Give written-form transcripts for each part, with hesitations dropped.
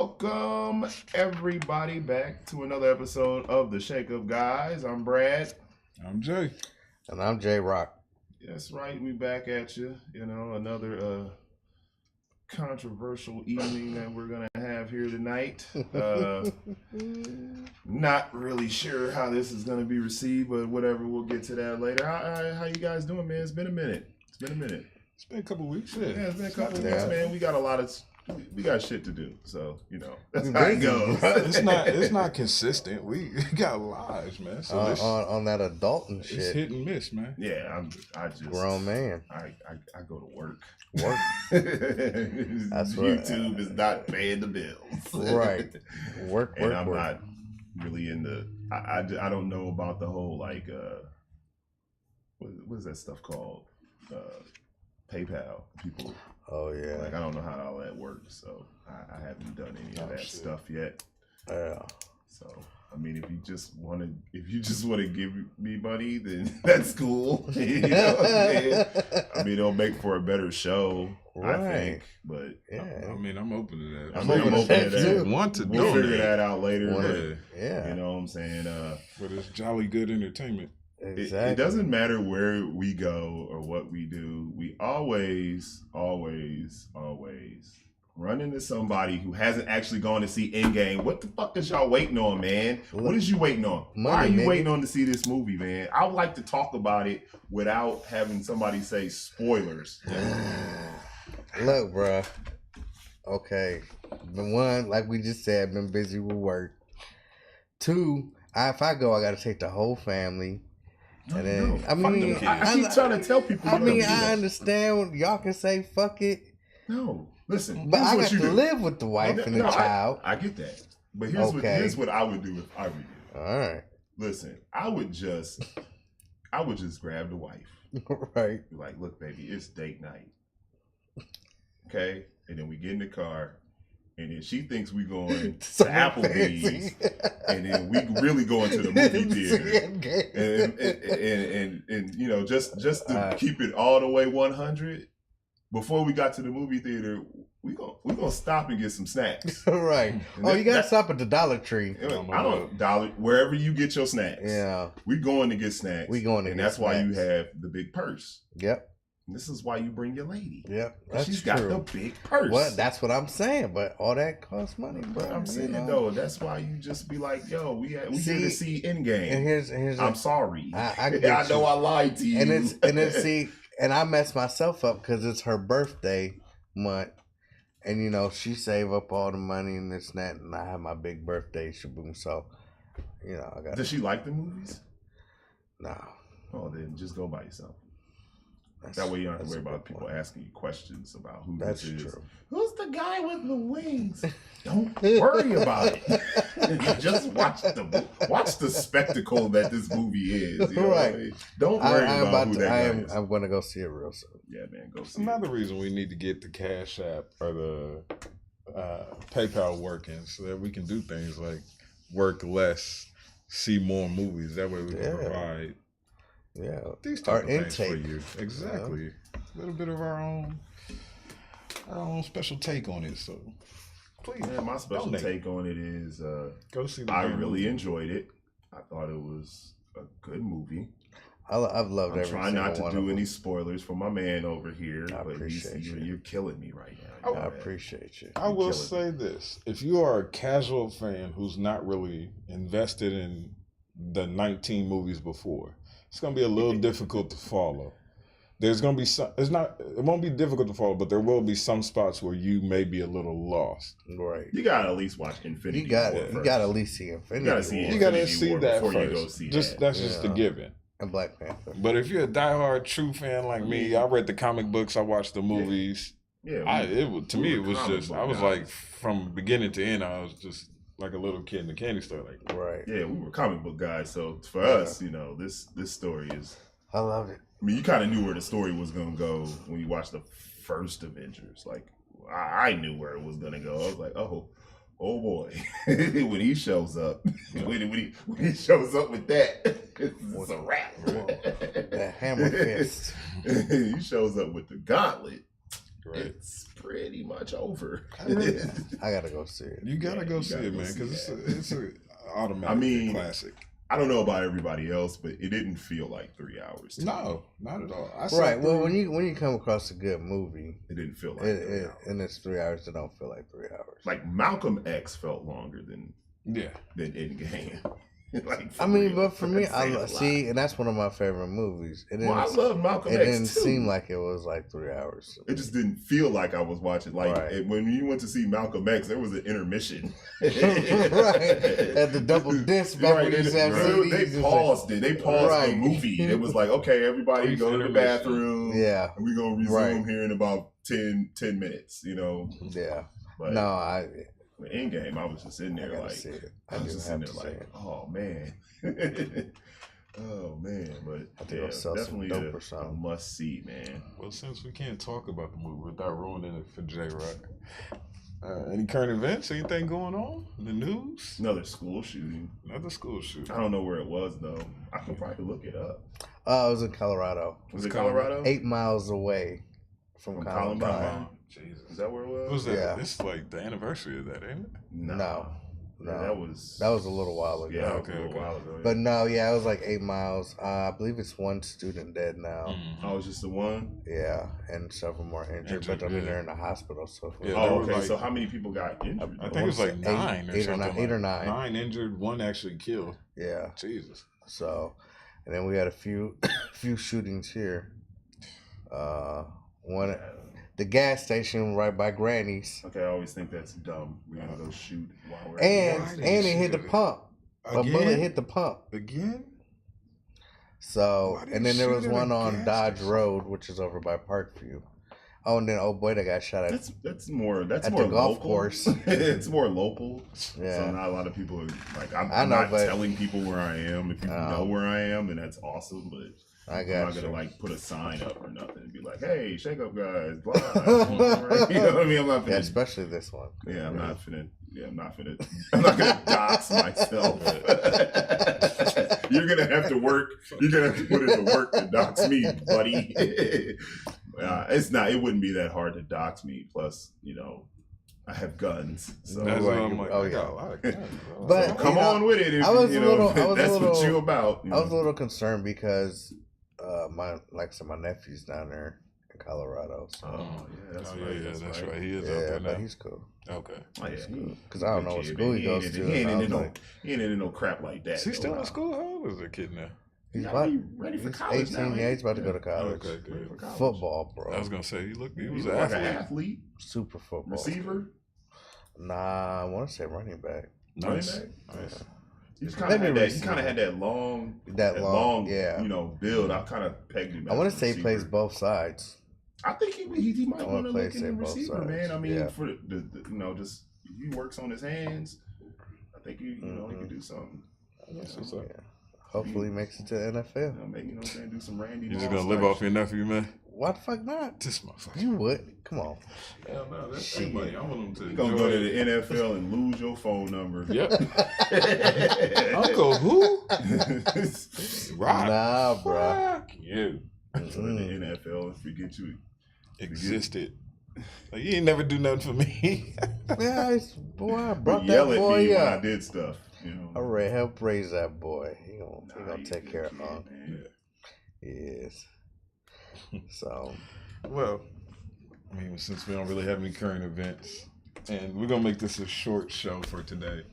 Welcome everybody back to another episode of the Shake Up Guys. I'm Brad. I'm Jay. And I'm J Rock. That's right, we back at you. You know, another controversial evening that we're gonna have here tonight. Not really sure how this is gonna be received, but whatever, we'll get to that later. How you guys doing, man? It's been a minute. It's been a couple weeks. Yeah, it's been a couple weeks, man. We got shit to do, so you know that's how it goes. It's not consistent. We got lives, man. So on that adulting shit. It's hit and miss, man. Yeah, I just grown man. I go to work. That's YouTube is not paying the bills. Right. Work. And I'm not really in the. I don't know about the whole like what is that stuff called? PayPal. People. Oh yeah. Like I don't know how all that works, so I haven't done any of that stuff yet. Yeah. So I mean, if you just want to give me money, then that's cool. You know what I'm saying? I mean, it'll make for a better show, right. I think. But yeah, I mean, I'm open to that. I'm open to that. We'll figure that out later. Yeah. You know what I'm saying? But it's jolly good entertainment. Exactly. It doesn't matter where we go or what we do. We always run into somebody who hasn't actually gone to see Endgame. What the fuck is y'all waiting on, man? What is you waiting on? Why are you waiting on to see this movie, man? I would like to talk about it without having somebody say spoilers. Look, bruh. Okay. The one, like we just said, been busy with work. Two, if I go, I got to take the whole family. And then, I mean, I keep trying to tell people. I mean, I understand y'all can say fuck it. No, listen. But I got to live with the wife and the child. I get that. But here's what I would do if I were you. All right. Listen, I would just grab the wife. Right. Be like, look, baby, it's date night. Okay? And then we get in the car. And then she thinks we going to Applebee's, and then we really going to the movie theater, and you know just to keep it all the way 100. Before we got to the movie theater, we gonna stop and get some snacks. Right. You gotta stop at the Dollar Tree. Wherever you get your snacks. Yeah. We going to get snacks. And that's why you have the big purse. Yep. And this is why you bring your lady. Yep, she's got the big purse. Well, that's what I'm saying, but all that costs money, bro. I'm saying though, that's why you just be like, yo, we here to see Endgame. And here's I'm sorry. I know I lied to you. And I messed myself up because it's her birthday month, and you know she save up all the money and this and that, and I have my big birthday shaboom. So, you know, I got. Does she like the movies? No. Oh, then just go by yourself. That way you don't have to worry about people asking you questions about who this is. True. Who's the guy with the wings? Don't worry about it. Just watch the spectacle that this movie is. You know right. I mean? Don't worry about who that guy is. I'm going to go see it real soon. Yeah, man, go see Another reason we need to get the Cash App or the PayPal working so that we can do things like work less, see more movies. That way we can provide... Yeah, these type of things for you. Exactly. A little bit of our own special take on it. So please, my special take on it is go see. I really enjoyed it. I thought it was a good movie. I've loved it. I'm trying not to do any spoilers for my man over here, but you're killing me right now. I appreciate you. I will say this: if you are a casual fan who's not really invested in the 19 movies before, it's going to be a little difficult to follow. There's going to be some, it won't be difficult to follow, but there will be some spots where you may be a little lost. Right. You got to at least watch Infinity War first. You got to at least see Infinity War. You got to see that before first. You go see that. That's just a given. And Black Panther. But if you're a diehard true fan like me, I read the comic books, I watched the movies. Yeah. It was just, I was like, from beginning to end, I was just like a little kid in the candy store. Like, right. Yeah, we were comic book guys, so for us, you know, this story is... I love it. I mean, you kind of knew where the story was going to go when you watched the first Avengers. Like, I knew where it was going to go. I was like, oh boy. When he shows up, when he shows up with that, it's a wrap. The hammer fist. He shows up with the gauntlet. Right. It's pretty much over. I gotta go see it. You gotta go see it, man, because it's a automatic classic. I don't know about everybody else, but it didn't feel like 3 hours. No, not at all. Right. Well, when you come across a good movie, it didn't feel like 3 hours. And it's 3 hours. It don't feel like 3 hours. Like Malcolm X felt longer than Endgame. Like, I mean, but for me, I see, and that's one of my favorite movies. I love Malcolm X. It didn't seem like it was like 3 hours. It just didn't feel like I was watching. Like when you went to see Malcolm X, there was an intermission. Right. At the double disc back when you said they paused it. They paused the movie. It was like, okay, everybody go to the bathroom. Yeah. And we're gonna resume here in about 10 minutes. Yeah. But no, Endgame, I was just sitting there like, I was just sitting there like, oh man, oh man. But definitely a must see, man. Well, since we can't talk about the movie without ruining it for J-Rock, any current events? Anything going on in the news? Another school shooting. I don't know where it was though. I can probably look it up. It was in Colorado. Was it Colorado? 8 miles away from Columbine. Jesus. Is that where it was? What was that? Yeah. It's like the anniversary of that, ain't it? No. That was a little while ago. Yeah, okay. A while ago. But no, it was like 8 miles. I believe it's one student dead now. Mm-hmm. Oh, it's just the one? Yeah, and several more injured. But I mean, they're in the hospital. So okay. So how many people got injured? I think it was like 9 or something. 8 or 9. 9 injured, 1 actually killed. Yeah. Jesus. So, and then we had a few shootings here. One. The gas station right by Granny's. Okay, I always think that's dumb. We're gonna go shoot while we're and it hit the pump. A bullet hit the pump again. So, and then there was one on Dodge Road, which is over by Parkview. Oh, and then that got shot at. That's more the local. Golf course. It's more local. Yeah. So not a lot of people are like I'm not telling people where I am. If people know where I am, then that's awesome. But I'm not gonna like put a sign up or nothing and be like, "Hey, shake up, guys!" Blah. You know what I mean? I'm not. Especially this one. Yeah, I'm not finna. I'm not gonna dox myself. You're gonna have to work. You're gonna have to put in the work to dox me, buddy. It's not. It wouldn't be that hard to dox me. Plus, I have guns. So that's what I'm like. Oh yeah. But so come on with it. If, that's what you're about. I was a little concerned because my nephew's down there in Colorado. So. Oh yeah, that's right. That's right. He is out there now. But he's cool. Okay. Oh, yeah, because I don't know what school he goes to. He ain't into no crap like that. Is he still in school? How old is that kid now? He's ready for college 18 now. Yeah, he's about to go to college. Okay, good. Football, bro. I was gonna say he was like an athlete. Super football. Receiver? Nah, I want to say running back. Nice. He kind of had that long, yeah. Build. I kind of pegged him. I want to say he plays both sides. I think he might want to look in the receiver, sides. Man. I mean, for the just he works on his hands. I think he can do something. Hopefully, he makes it to the NFL. Maybe do some Randy. You just gonna live off your nephew, man? Why the fuck not? This motherfucker. You would. Come on. Hell no, that's money. I want him to. You gonna go to the NFL and lose your phone number? Yep. Uncle who? Rock. Nah, bro. Fuck you. Go to the NFL and forget you existed. Like, you ain't never do nothing for me. Yeah, boy, I brought that boy at me up. when I did stuff. I already helped raise that boy. He gonna take care of him. Yes. So, well, I mean, since we don't really have any current events, and we're gonna make this a short show for today.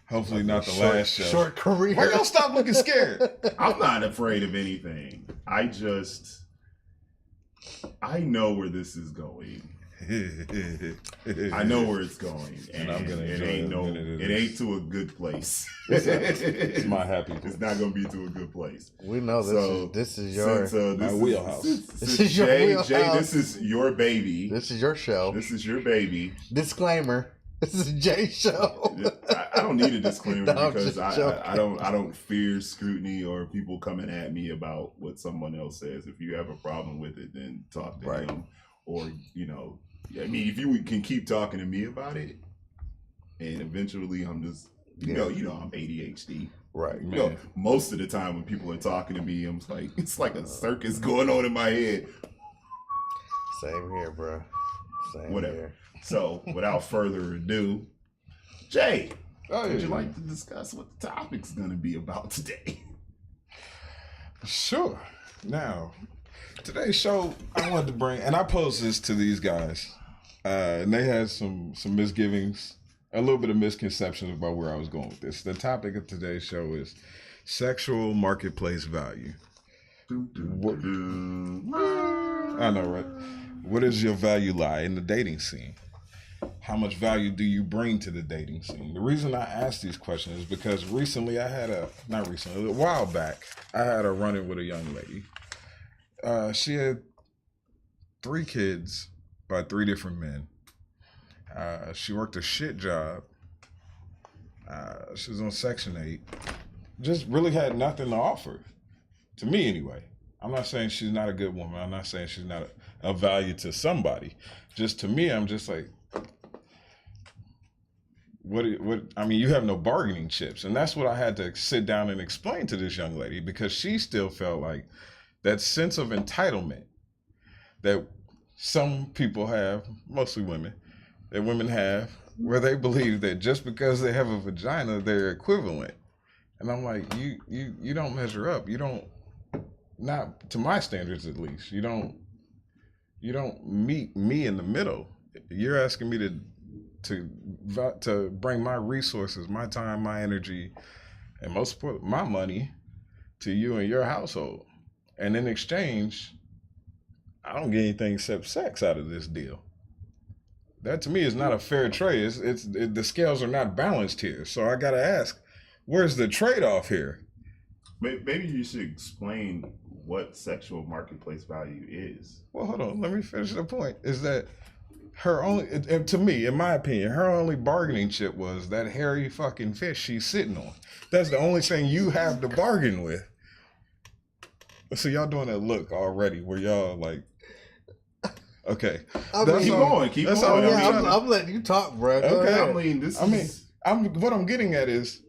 Hopefully, not the last show. Short career. Why y'all stop looking scared? I'm not afraid of anything. I know where this is going. I know where it's going, and I'm gonna it ain't to a good place. It's my happy place. It's not gonna be to a good place. We know this is your wheelhouse. This is your wheelhouse. Jay, this is your baby. This is your show. This is your baby. Disclaimer: this is Jay's show. I don't need a disclaimer because I don't fear scrutiny or people coming at me about what someone else says. If you have a problem with it, then talk to him, or I mean, if you can keep talking to me about it, and eventually I'm just, I'm ADHD. Right. Most of the time when people are talking to me, it's like a circus going on in my head. Same here, bro. Same Whatever. here. So, without further ado, Jay, would you like to discuss what the topic's going to be about today? Sure. Now, today's show, I wanted to bring, and I posed this to these guys, and they had some misgivings, a little bit of misconceptions about where I was going with this. The topic of today's show is sexual marketplace value. I know, right? Where does your value lie in the dating scene? How much value do you bring to the dating scene? The reason I ask these questions is because recently a while back, I had a run-in with a young lady. She had 3 kids by 3 different men. She worked a shit job. She was on Section 8. Just really had nothing to offer. To me, anyway. I'm not saying she's not a good woman. I'm not saying she's not of value to somebody. Just to me, I'm just like, what? I mean, you have no bargaining chips. And that's what I had to sit down and explain to this young lady, because she still felt like that sense of entitlement that some people have, mostly women, that women have, where they believe that just because they have a vagina, they're equivalent. And I'm like, you don't measure up. You don't, not to my standards at least. You don't meet me in the middle. You're asking me to bring my resources, my time, my energy, and most important, my money to you and your household. And in exchange, I don't get anything except sex out of this deal. That to me is not a fair trade. The scales are not balanced here. So I got to ask, where's the trade-off here? Maybe you should explain what sexual marketplace value is. Well, hold on. Let me finish the point. Is that her only, to me, in my opinion, her only bargaining chip was that hairy fucking fish she's sitting on. That's the only thing you have to bargain with. So y'all doing that look already where y'all like, okay. Keep going. I'm letting you talk, bro. Okay. What I'm getting at is,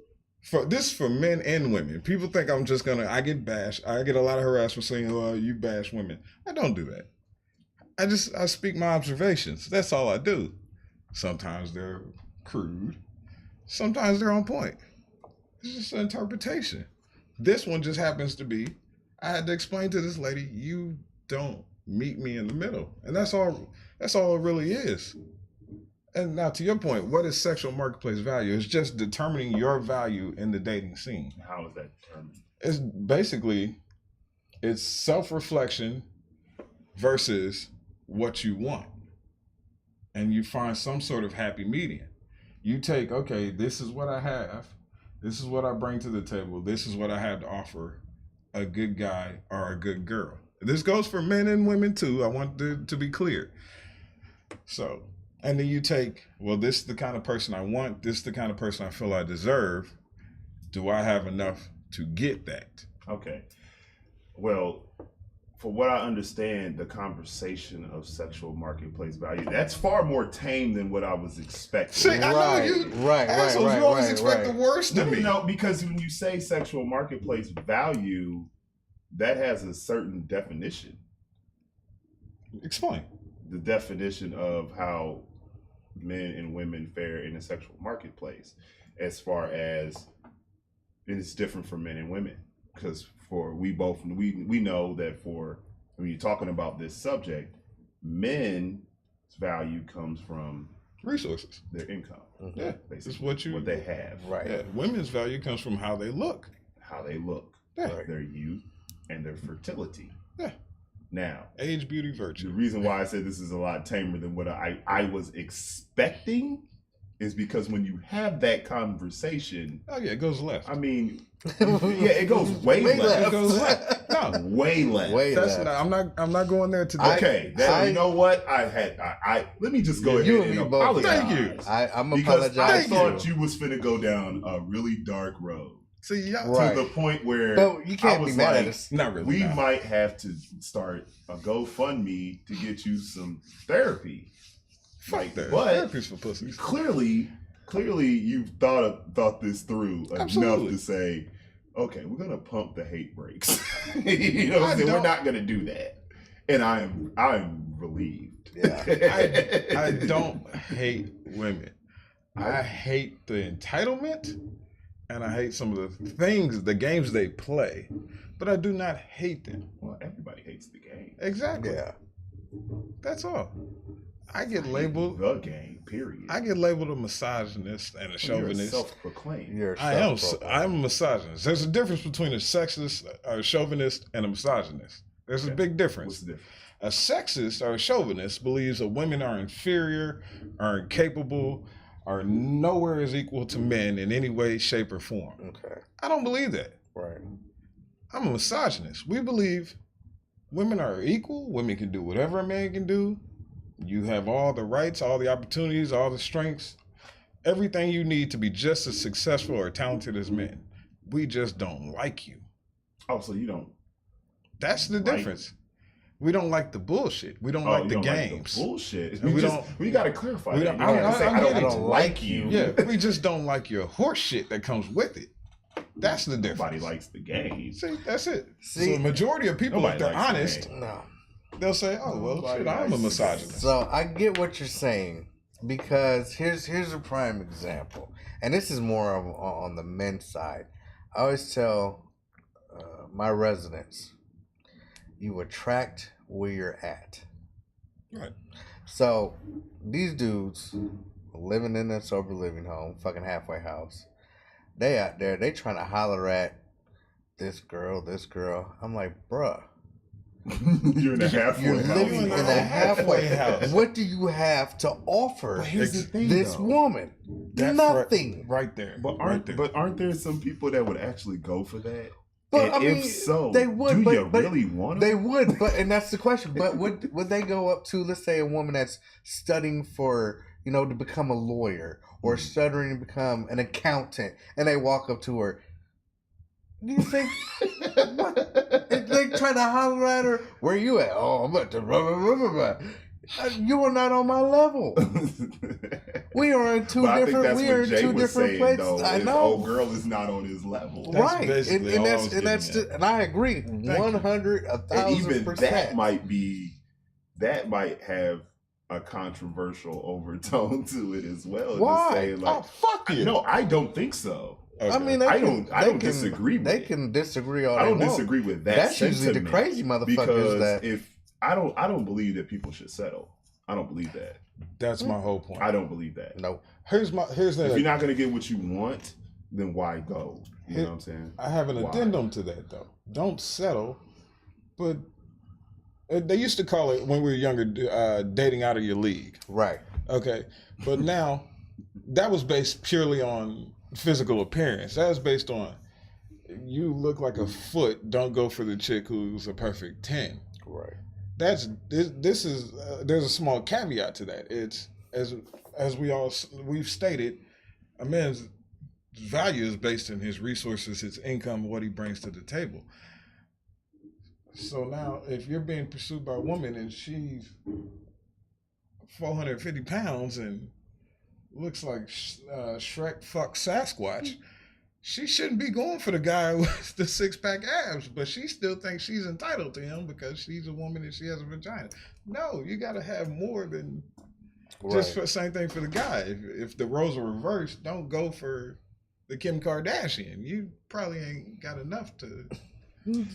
for men and women. People think I'm just I get bashed. I get a lot of harassment saying, "Oh, you bash women." I don't do that. I speak my observations. That's all I do. Sometimes they're crude. Sometimes they're on point. It's just an interpretation. This one just happens to be, I had to explain to this lady, you don't meet me in the middle. And that's all it really is. And now to your point, what is sexual marketplace value? It's just determining your value in the dating scene. How is that determined? It's basically, it's self-reflection versus what you want. And you find some sort of happy medium. You take, okay, this is what I have. This is what I bring to the table. This is what I have to offer a good guy or a good girl. This goes for men and women too. I want to be clear. So, and then you take, well, this is the kind of person I want. This is the kind of person I feel I deserve. Do I have enough to get that? Okay. Well, for what I understand, the conversation of sexual marketplace value, that's far more tame than what I was expecting. See, I know you. Right. You always expect the worst of me. No, because when you say sexual marketplace value, that has a certain definition. Explain. The definition of how men and women fare in the sexual marketplace, as far as it's different for men and women, because we know that for when you're talking about this subject, men's value comes from resources, their income. Mm-hmm. Yeah, basically what they have. Right. Yeah. Women's value comes from how they look. Yeah. Their youth and their fertility. Yeah. Now, age, beauty, virtue. The reason why I said this is a lot tamer than what I was expecting is because when you have that conversation, oh yeah, it goes left. I mean, it goes way left. It goes left. No, way left. I'm not going there today. Okay, you know what? Let me just go ahead and apologize. Thank you. I'm because I thought you was finna go down a really dark road. See, to the point where you can't be mad at us. Not really. We might have to start a GoFundMe to get you some therapy. Fuck that. But therapy's for pussies. Clearly, you've thought this through enough to say, okay, we're gonna pump the hate brakes. We're not gonna do that. And I'm relieved believed. Yeah. I don't hate women. I hate the entitlement, and I hate some of the games they play, but I do not hate them. Well, everybody hates the game. Exactly. Yeah. That's all. I get labeled the game. Period. I get labeled a misogynist and a chauvinist. You're self-proclaimed. I'm a misogynist. There's a difference between a sexist, a chauvinist, and a misogynist. There's a big difference. What's the difference? A sexist or a chauvinist believes that women are inferior, are incapable, are nowhere as equal to men in any way, shape, or form. Okay. I don't believe that. Right. I'm a misogynist. We believe women are equal. Women can do whatever a man can do. You have all the rights, all the opportunities, all the strengths, everything you need to be just as successful or talented as men. We just don't like you. Oh, so you don't. That's the difference. We don't like the bullshit. We don't like the games. Like the bullshit. We got to clarify. I don't like you. Yeah, we just don't like your horse shit that comes with it. That's the difference. Nobody likes the game. See, that's it. See, so the majority of people, if they're honest, they'll say, "Oh well, shit, I'm a misogynist." So I get what you're saying, because here's a prime example, and this is more on the men's side. I always tell my residents, you attract where you're at. Right. So these dudes living in a sober living home, fucking halfway house, they out there, they trying to holler at this girl. I'm like, bruh. You're in a halfway You're house. living in a halfway house. What do you have to offer this woman? Nothing. Right there. But aren't there some people that would actually go for that? But and if so, they would. Do you really want them? They would, and that's the question. But would they go up to, let's say, a woman that's studying for, to become a lawyer, or studying to become an accountant, and they walk up to her? Do you think what? They try to holler at her? Where you at? Oh, I'm at the blah, blah, blah, blah. You are not on my level. We are in two different. We are in two different places. I know. Old girl is not on his level. Right, and I agree 100, 1,000%. That might have a controversial overtone to it as well. Why? Just saying, like, fuck you. No, I don't think so. Okay. I mean, I don't disagree with it. They can disagree all they want. I don't disagree with that. That's usually the crazy motherfuckers that I don't believe that people should settle. I don't believe that. That's my whole point. I don't believe that. No. Here's the. If you're not gonna get what you want, then why go? You know what I'm saying? I have an addendum to that though. Don't settle, but they used to call it when we were younger, dating out of your league. Right. Okay. But now that was based purely on physical appearance. That was based on you look like a foot. Don't go for the chick who's a perfect 10. Right. This is there's a small caveat to that. It's as we've stated, a man's value is based on his resources, his income, what he brings to the table. So now, if you're being pursued by a woman and she's 450 pounds and looks like Shrek fuck Sasquatch, she shouldn't be going for the guy with the six-pack abs, but she still thinks she's entitled to him because she's a woman and she has a vagina. No, you got to have more than just for the same thing for the guy. If the roles are reversed, don't go for the Kim Kardashian. You probably ain't got enough to.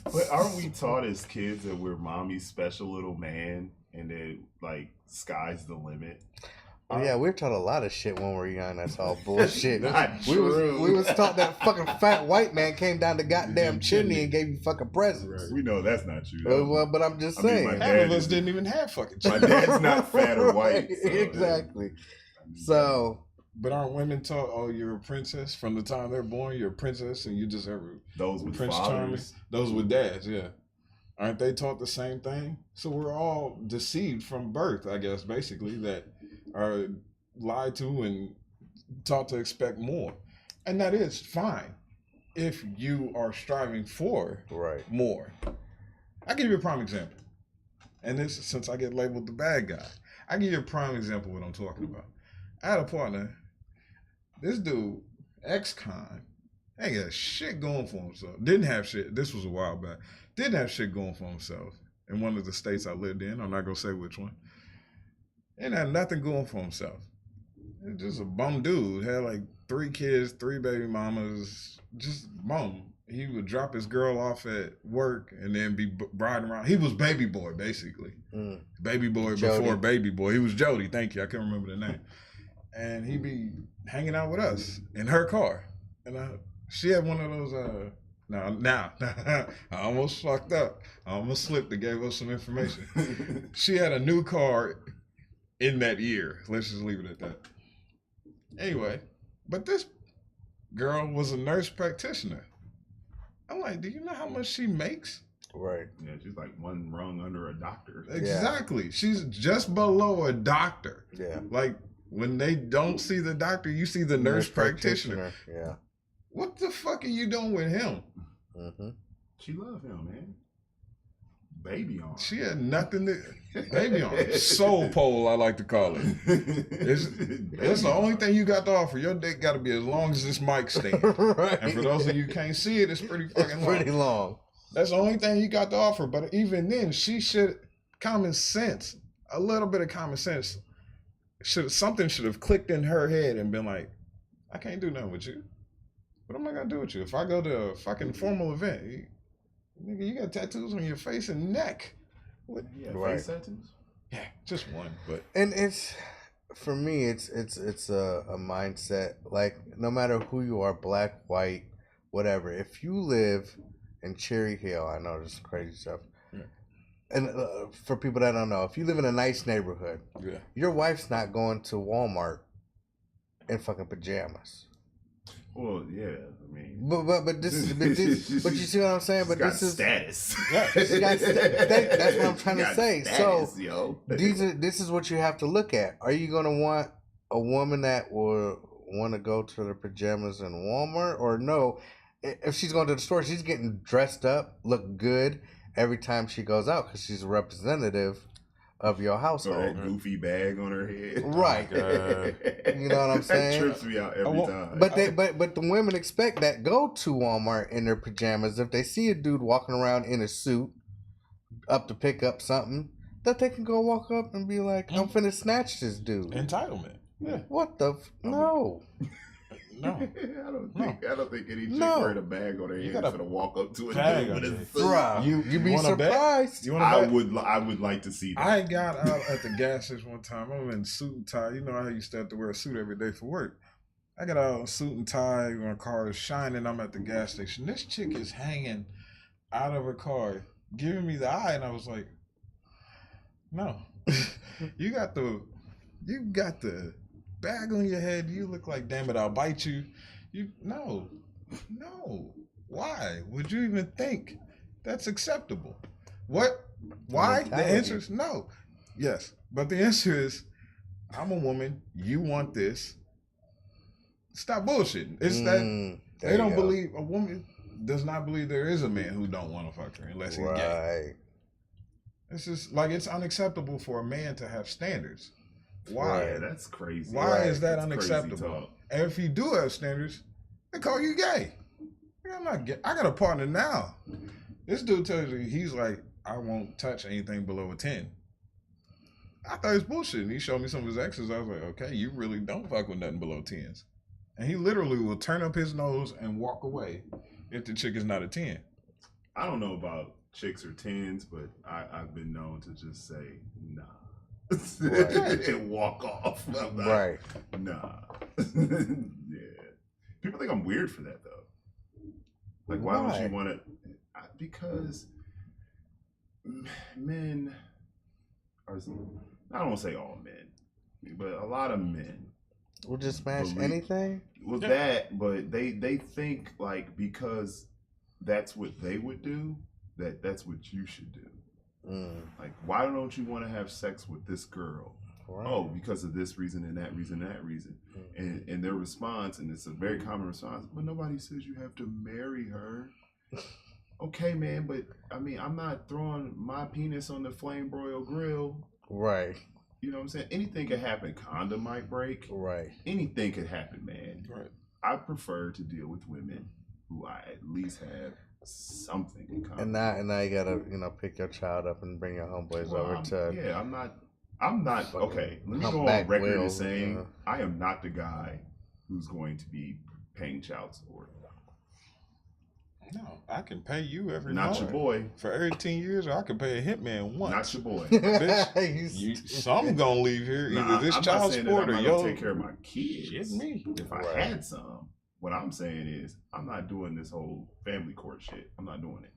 But aren't we taught as kids that we're mommy's special little man and that, like, sky's the limit? Yeah, we were taught a lot of shit when we were young. That's all bullshit. We was taught that fucking fat white man came down the goddamn chimney and gave you fucking presents. Right. We know that's not true. Well, but I'm just saying. Half of us didn't even have fucking chimney. My dad's not fat or white. So, exactly. So. But aren't women taught, oh, you're a princess from the time they're born? You're a princess and you deserve those with Prince Charming. Those with dads, yeah. Aren't they taught the same thing? So we're all deceived from birth, I guess, basically, that are lied to and taught to expect more. And that is fine if you are striving for more. I'll give you a prime example. And this, since I get labeled the bad guy, I'll give you a prime example of what I'm talking about. I had a partner, this dude, ex-con, ain't got shit going for himself. Didn't have shit, this was a while back, didn't have shit going for himself in one of the states I lived in. I'm not going to say which one. Ain't had nothing going for himself. He's just a bum dude. Had like 3 kids, 3 baby mamas. Just bum. He would drop his girl off at work and then be riding around. He was baby boy, basically. Baby boy Jody. Before baby boy. He was Jody. Thank you. I can't remember the name. And he'd be hanging out with us in her car. And she had one of those, now, I almost fucked up. I almost slipped and gave us some information. She had a new car in that year. Let's just leave it at that. Anyway, but this girl was a nurse practitioner. I'm like, do you know how much she makes? Right. Yeah, she's like one rung under a doctor. Exactly. Yeah. She's just below a doctor. Yeah. Like, when they don't see the doctor, you see the nurse practitioner. Yeah. What the fuck are you doing with him? Mm-hmm. She loved him, man. Baby on. She had nothing to... Baby on. Soul pole, I like to call it. It's the only thing you got to offer. Your dick got to be as long as this mic stand. Right. And for those of you who can't see it, it's pretty fucking long. Pretty long. That's the only thing you got to offer. But even then, she should... Common sense. A little bit of common sense. Something should have clicked in her head and been like, I can't do nothing with you. What am I going to do with you? If I go to a fucking formal event... Nigga, you got tattoos on your face and neck. What? Yeah, right. Face tattoos? Yeah, just one. But and it's for me, it's a mindset. Like no matter who you are, black, white, whatever. If you live in Cherry Hill, I know this is crazy stuff. Yeah. And for people that don't know, if you live in a nice neighborhood, your wife's not going to Walmart in fucking pajamas. Well, yeah, I mean, but this is but you see what I'm saying? But this is status. That's what I'm trying to say. Status, so this is what you have to look at. Are you gonna want a woman that will want to go to the pajamas in Walmart, or no? If she's going to the store, she's getting dressed up, look good every time she goes out because she's a representative of your household. Or that goofy bag on her head. Right. You know what I'm saying? That trips me out every time. But the women expect that go to Walmart in their pajamas. If they see a dude walking around in a suit up to pick up something, that they can go walk up and be like, I'm finna snatch this dude. Entitlement. Yeah. What the no. No, I don't think any chick wearing a bag on their head is gonna walk up to a dude with a suit. Right. You be surprised. I would like to see that. I got out at the gas station one time. I'm in suit and tie. You know how I used to have to wear a suit every day for work. I got out in suit and tie. My car is shining. I'm at the gas station. This chick is hanging out of her car, giving me the eye, and I was like, "No, you got the bag on your head. You look like, damn it, I'll bite you. No. Why would you even think that's acceptable? What? Why? The answer is no. Yes, but the answer is, I'm a woman. You want this. Stop bullshitting. It's that they don't believe, a woman does not believe there is a man who don't want to fuck her unless he's gay. It's just like, it's unacceptable for a man to have standards. Why? Yeah, that's crazy. Why is that unacceptable? And if you do have standards, they call you gay. I'm not gay. I got a partner now. This dude tells you, he's like, I won't touch anything below a 10. I thought it was bullshit. And he showed me some of his exes. I was like, okay, you really don't fuck with nothing below 10s. And he literally will turn up his nose and walk away if the chick is not a 10. I don't know about chicks or 10s, but I've been known to just say, nah. And walk off. Right. Nah. Yeah. People think I'm weird for that, though. Like, why don't you want to? Because men are, I don't want to say all men, but a lot of men will just smash anything. Well, that, but they think like, because that's what they would do, that's what you should do. Like, why don't you want to have sex with this girl? Right. Oh, because of this reason and that reason and that reason. And their response, and it's a very common response, but nobody says you have to marry her. Okay, man, but I mean, I'm not throwing my penis on the flame broil grill. Right. You know what I'm saying? Anything could happen. Condom might break. Right. Anything could happen, man. Right. I prefer to deal with women who I at least have something in common. And now you gotta, pick your child up and bring your homeboys over to. Yeah, I'm not I'm not okay. Let me go on record as saying I am not the guy who's going to be paying child support. No, I can pay you every month. Not your boy. For every 10 years, I can pay a hitman once. Not your boy. Bitch, some gonna leave here. Either this child support or yo. Take care of my kids. Shit me. If I had some, what I'm saying is, I'm not doing this whole family court shit. I'm not doing it.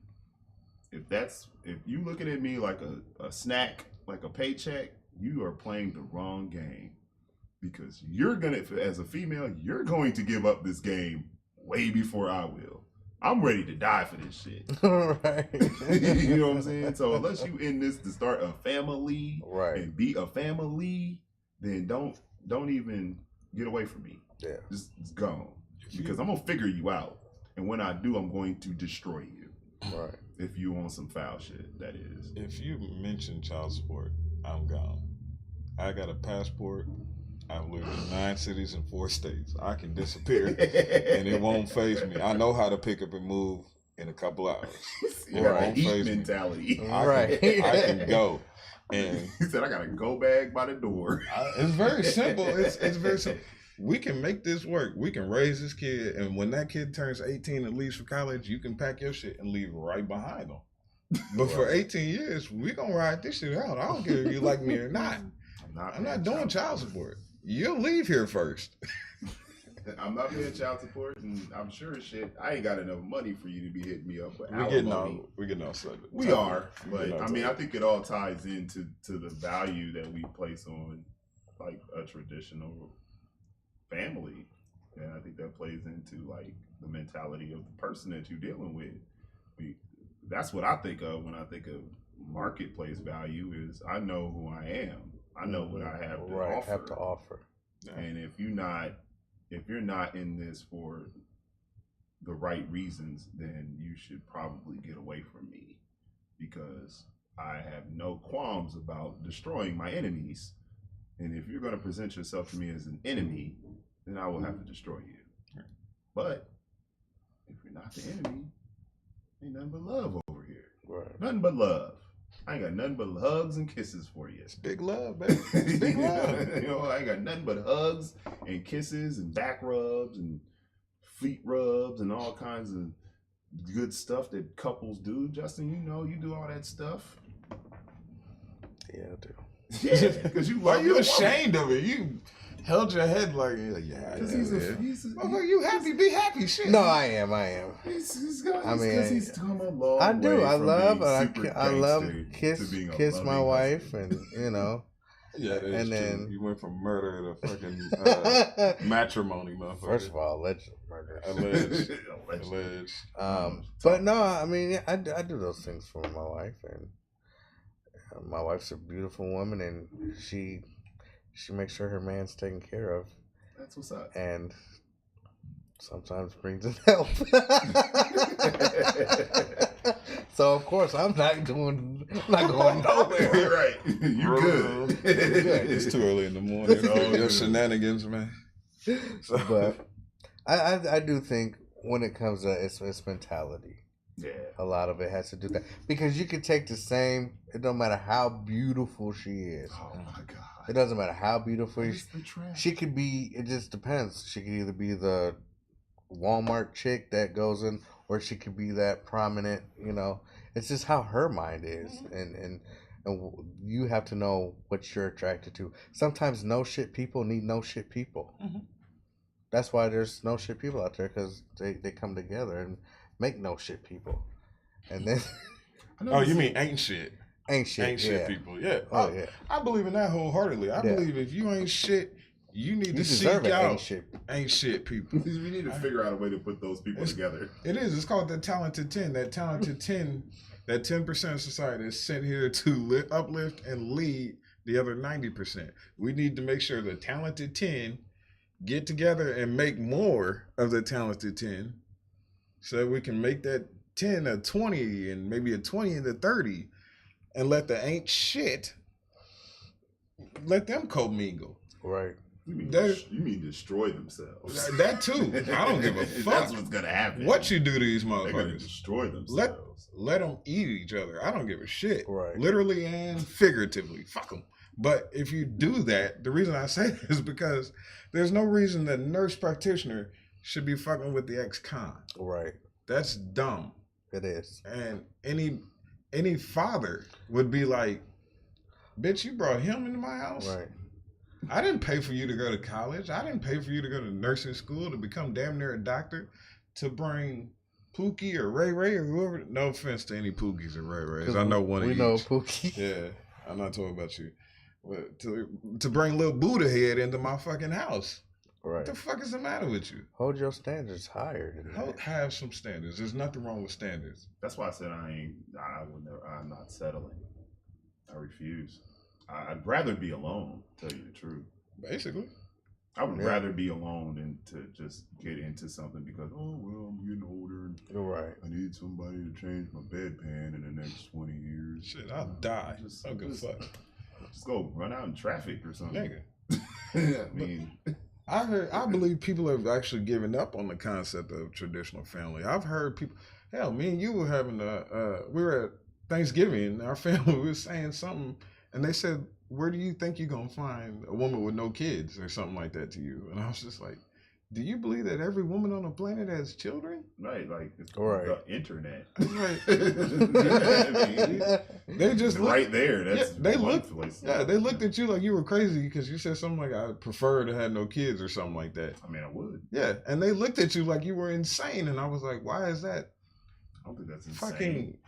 If you looking at me like a snack, like a paycheck, you are playing the wrong game. Because you're gonna, as a female, you're going to give up this game way before I will. I'm ready to die for this shit. Right. You know what I'm saying? So unless you in this to start a family and be a family, then don't even get away from me. Yeah. Just gone. Because I'm gonna figure you out. And when I do, I'm going to destroy you. Right. If you on some foul shit, that is. If you mention child support, I'm gone. I got a passport. I've lived in 9 cities and 4 states. I can disappear and it won't faze me. I know how to pick up and move in a couple hours. It won't faze mentality. Me. I can go. And he said, I got a go bag by the door. It's very simple. It's very simple. We can make this work. We can raise this kid. And when that kid turns 18 and leaves for college, you can pack your shit and leave right behind them. But for 18 years, we going to ride this shit out. I don't care if you like me or not. I'm not doing child support. You'll leave here first. I'm not paying child support, and I'm sure as shit, I ain't got enough money for you to be hitting me up with alimony. We're getting all set. We are, but I mean, I think it all ties into the value that we place on like a traditional family, and I think that plays into like the mentality of the person that you're dealing with. That's what I think of when I think of marketplace value. Is I know who I am. I know what I have to offer. And if you're not in this for the right reasons, then you should probably get away from me, because I have no qualms about destroying my enemies. And if you're going to present yourself to me as an enemy, then I will have to destroy you. But if you're not the enemy, ain't nothing but love over here. Right. Nothing but love. I ain't got nothing but hugs and kisses for you. It's big love, baby. It's big love. You know, I ain't got nothing but hugs and kisses and back rubs and feet rubs and all kinds of good stuff that couples do. Justin, you know, you do all that stuff. Yeah, I do. Yeah, because you love. Are you ashamed of it? You held your head like, because you happy? Be happy, shit. No, I am. He's come a long I do. way I from love. I love kiss my wife, and you know. Yeah, and then true. You went from murder to fucking matrimony, motherfucker. First of all, alleged murder. Alleged. But no, I mean, I do those things for my wife, and my wife's a beautiful woman, and she makes sure her man's taken care of. That's what's up. And sometimes brings in help. So of course I'm not going nowhere. You're right. You're good. It's too early in the morning. Your shenanigans, man. But I do think when it comes to it's mentality. Yeah. A lot of it has to do that. Because you can take the same, it don't matter how beautiful she is. Oh my God. It doesn't matter how beautiful she could be. It just depends. She could either be the Walmart chick that goes in, or she could be that prominent, you know. It's just how her mind is. And you have to know what you're attracted to. Sometimes no shit people need no shit people. Mm-hmm. That's why there's no shit people out there, because they come together and make no shit people. And then you mean ain't shit. Ain't shit people. Yeah. Oh, yeah. I believe in that wholeheartedly. I believe if you ain't shit, you need to seek out ain't shit people. We need to figure out a way to put those people together. It is. It's called the talented 10. That talented 10, that 10% of society is sent here to uplift and lead the other 90%. We need to make sure the talented 10 get together and make more of the talented 10, so that we can make that 10 a 20 and maybe a 20 into 30, and let the ain't shit, let them commingle. Right. You mean destroy themselves? That too. I don't give a fuck. That's what's gonna happen. What you do to these motherfuckers? They're gonna destroy themselves. Let them eat each other. I don't give a shit. Right. Literally and figuratively. Fuck them. But if you do that, the reason I say that is because there's no reason that nurse practitioner should be fucking with the ex-con. Right. That's dumb. It is. And any father would be like, bitch, you brought him into my house? Right. I didn't pay for you to go to college. I didn't pay for you to go to nursing school to become damn near a doctor to bring Pookie or Ray Ray or whoever. No offense to any Pookies or Ray Rays. I know one of you. We know Pookie. Yeah, I'm not talking about you. But to bring little Buddha head into my fucking house. Right. What the fuck is the matter with you? Hold your standards higher than that. Have some standards. There's nothing wrong with standards. That's why I said I'm not settling. I refuse. I'd rather be alone, tell you the truth. Basically. I would rather be alone than to just get into something because, I'm getting older and I need somebody to change my bedpan in the next 20 years. Shit, I'll die. I'll go fuck. Just go run out in traffic or something. Nigga. I mean... I believe people have actually given up on the concept of traditional family. I've heard people, hell, me and you were having we were at Thanksgiving and our family was saying something and they said, where do you think you're going to find a woman with no kids or something like that to you? And I was just like, do you believe that every woman on the planet has children? Right, like it's the internet. Right. They just right there. That's they looked. Yeah, they looked at you like you were crazy because you said something like, "I prefer to have no kids" or something like that. I mean, I would. Yeah, and they looked at you like you were insane, and I was like, "Why is that?" I don't think that's insane.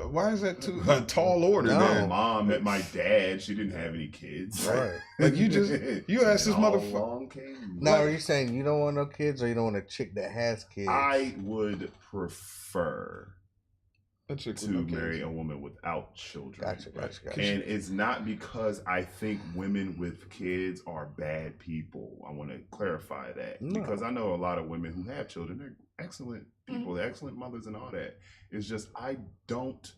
Why is that too a tall order? No, man? Mom met my dad. She didn't have any kids. Right. Like you asked this motherfucker. Now, are you saying you don't want no kids, or you don't want a chick that has kids? I would prefer to marry a woman without children. Gotcha. And it's not because I think women with kids are bad people. I want to clarify that because I know a lot of women who have children. They're excellent people. They're excellent mothers and all that. It's just I don't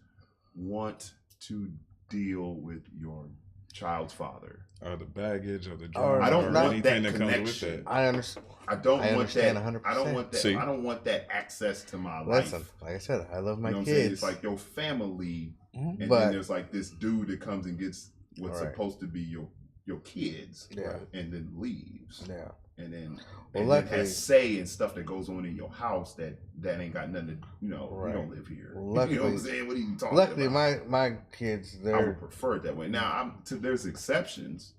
want to deal with your child's father. Or the baggage or the drama. I don't want anything that that connection. comes with that. I understand. I don't want that. 100%. I don't want that. See? I don't want that access to my Listen, life. like I said, I love my You know what I'm kids. saying? It's like your family, and But- then there's like this dude that comes and gets what's supposed to be your kids, and then leaves. Yeah. And then, luckily, has say and stuff that goes on in your house that ain't got nothing to, we don't live here. Luckily, you know what I'm saying? What are you talking luckily, about? my kids, I would prefer it that way. Now, there's exceptions.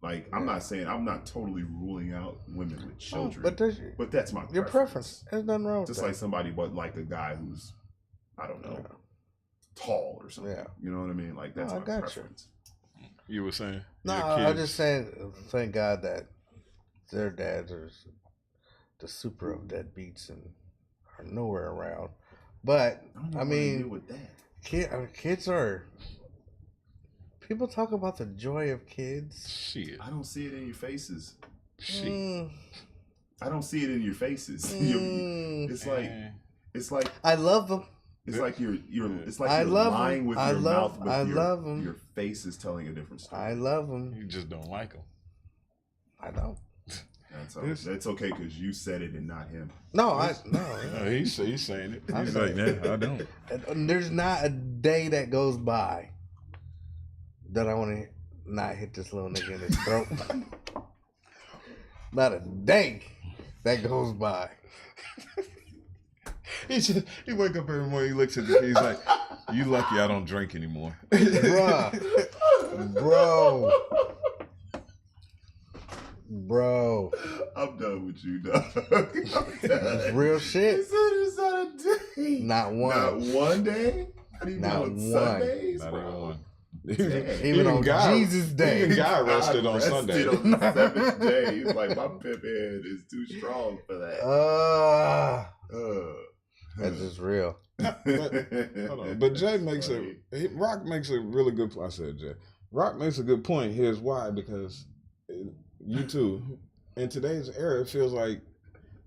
Like, I'm not saying, I'm not totally ruling out women with children. But that's my preference. There's nothing wrong with Just that. like somebody, but like a guy who's, I don't know, tall or something. Yeah. You know what I mean? Like, that's my preference. You were saying? No, I'm just saying, thank God that their dads are the super of deadbeats and are nowhere around. But, I mean, with that. Kids are... People talk about the joy of kids. Shit. I don't see it in your faces. Shit. I don't see it in your faces. It's like I love them. It's like you're lying with your mouth, but your face is telling a different story. I love them. You just don't like them. I know. That's okay because you said it and not him. No, he's saying it. He's like, I don't. And there's not a day that goes by that I want to not hit this little nigga in his throat. Not a day that goes by. He wake up every morning, he looks at the kid, he's like, you lucky I don't drink anymore. Bro. I'm done with you, dog. It's real shit. He said it's not a day. Not one. Not one day? Not on one. Sundays, Not even one. Even on Jesus Day. Even God rested on Sunday. On the 7th day. He's like, my pimp head is too strong for that. That's just real. But Jay makes Rock makes a really good point. I said Jay. Rock makes a good point. Here's why. Because you too, in today's era, it feels like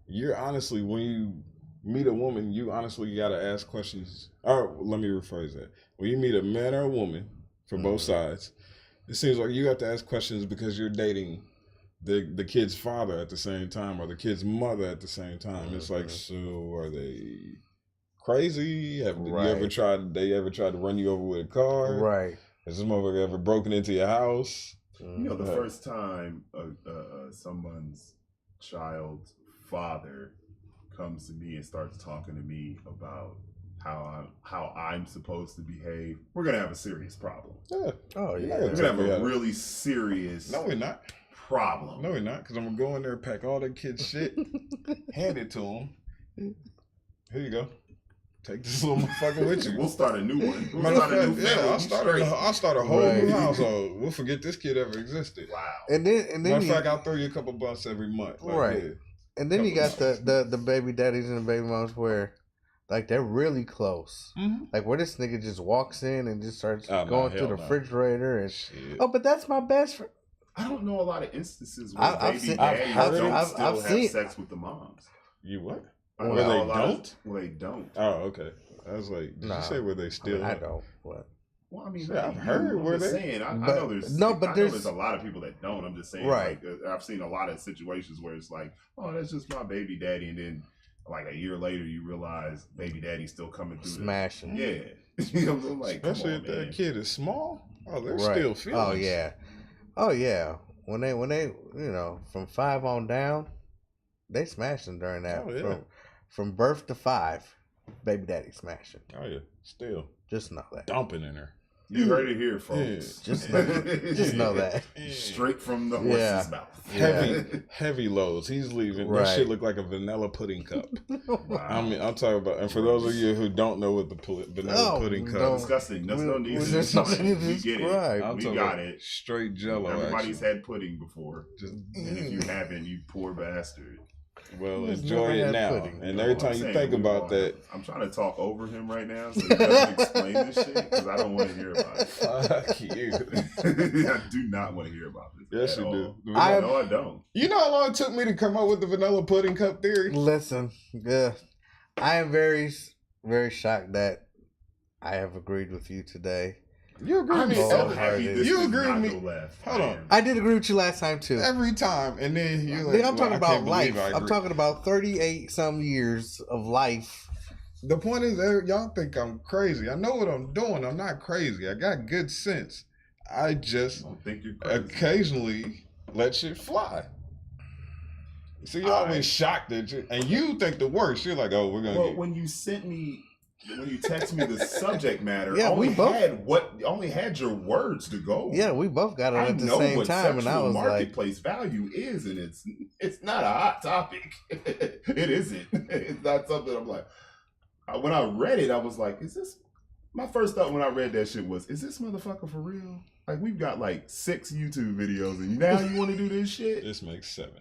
you're honestly, when you meet a woman, you honestly got to ask questions. Or let me rephrase that. When you meet a man or a woman, for both sides, it seems like you have to ask questions because you're dating the kid's father at the same time or the kid's mother at the same time. It's like, so are they crazy? Have they ever tried to run you over with a car? Right. Has this motherfucker ever broken into your house? You know, the first time someone's child's father comes to me and starts talking to me about how I'm supposed to behave, we're gonna have a serious problem. Yeah. Oh yeah. We're gonna have a really serious. No, we're not. Problem. No, we're not. Because I'm gonna go in there, pack all that kids' shit, hand it to them. Here you go. Take this little motherfucker with you. We'll start a new one. I'll start a whole new household. We'll forget this kid ever existed. Wow. And then matter of fact, I'll throw you a couple bucks every month. Like, right. Yeah. And then you got the baby daddies and the baby moms where, like, they're really close. Mm-hmm. Like, where this nigga just walks in and just starts going through the refrigerator and but that's my best friend. I don't know a lot of instances where baby daddies don't still have sex with the moms. You what? Where they don't? Well, they don't. Oh, okay. I was like, did you say where they still? I don't. What? Well, I mean, I've heard where they. Saying, I know there's a lot of people that don't. I'm just saying, right? Like, I've seen a lot of situations where it's like, oh, that's just my baby daddy, and then like a year later, you realize baby daddy's still coming through, smashing. Yeah, you know what I'm like, especially if that kid is small. Oh, they're still feelings. Oh yeah. When they, you know, from 5 on down, they smashing during that. Oh, yeah. From birth to 5, baby daddy smashing. Oh yeah, still. Just know that. Dumping in her. You heard it here, folks. Yeah. Just know that. Straight from the horse's mouth. Heavy loads. He's leaving. That shit look like a vanilla pudding cup. Wow. I mean, I'm talking about, and for those of you who don't know what the vanilla pudding cup is. Disgusting. There's no need to describe. We get it. We got it. Straight Jello. Everybody's had pudding before. And if you haven't, you poor bastard. Well, enjoy it now. Pudding. And every time you think about that, I'm trying to talk over him right now so he doesn't explain this shit because I don't want to hear about it. Fuck you. I do not want to hear about this. Yes, you do. No, I don't. You know how long it took me to come up with the vanilla pudding cup theory? Listen, I am very, very shocked that I have agreed with you today. You agree with me. So happy you agree with me. Hold on. I did agree with you last time too. Every time, and then you're like, I'm talking about life. I'm talking about 38 some years of life. The point is, y'all think I'm crazy. I know what I'm doing. I'm not crazy. I got good sense. I just don't think you're crazy. Occasionally let shit fly. So you're always shocked that and you think the worst. You're like, oh, we're gonna. Well, when you text me the subject matter, yeah, only had your words to go. Yeah, we both got it at the same time, and I was marketplace value is, and it's not a hot topic. It isn't. It's not something I'm like. When I read it, I was like, "Is this?" My first thought when I read that shit was, "Is this motherfucker for real?" Like we've got like 6 YouTube videos, and now you want to do this shit? This makes 7.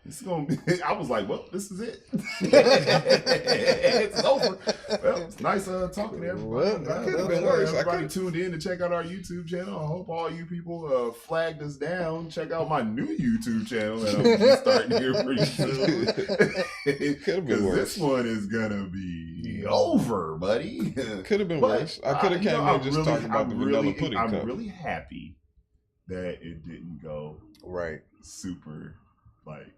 It's gonna be. I was like, "Well, this is it. It's over." Well, it's nice talking to everybody. Could have been worse. Everybody tuned in to check out our YouTube channel. I hope all you people flagged us down. Check out my new YouTube channel that I'm just starting here pretty soon. Could have been worse. This one is gonna be over, buddy. Could have been worse. I could have came here and just talked about the vanilla pudding cup. I'm really happy that it didn't go super like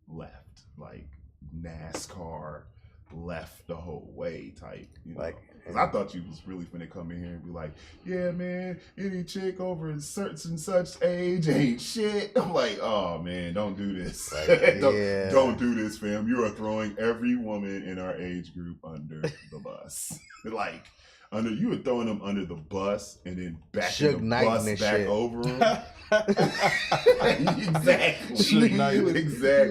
left, like NASCAR left the whole way type, you know. Like, because I thought you was really finna come in here and be like, yeah, man, any chick over a such and such age ain't shit. I'm like, oh man, don't do this. Like, don't do this, fam. You are throwing every woman in our age group under the bus. Like, you were throwing them under the bus and then backing the bus back over them. Exactly. You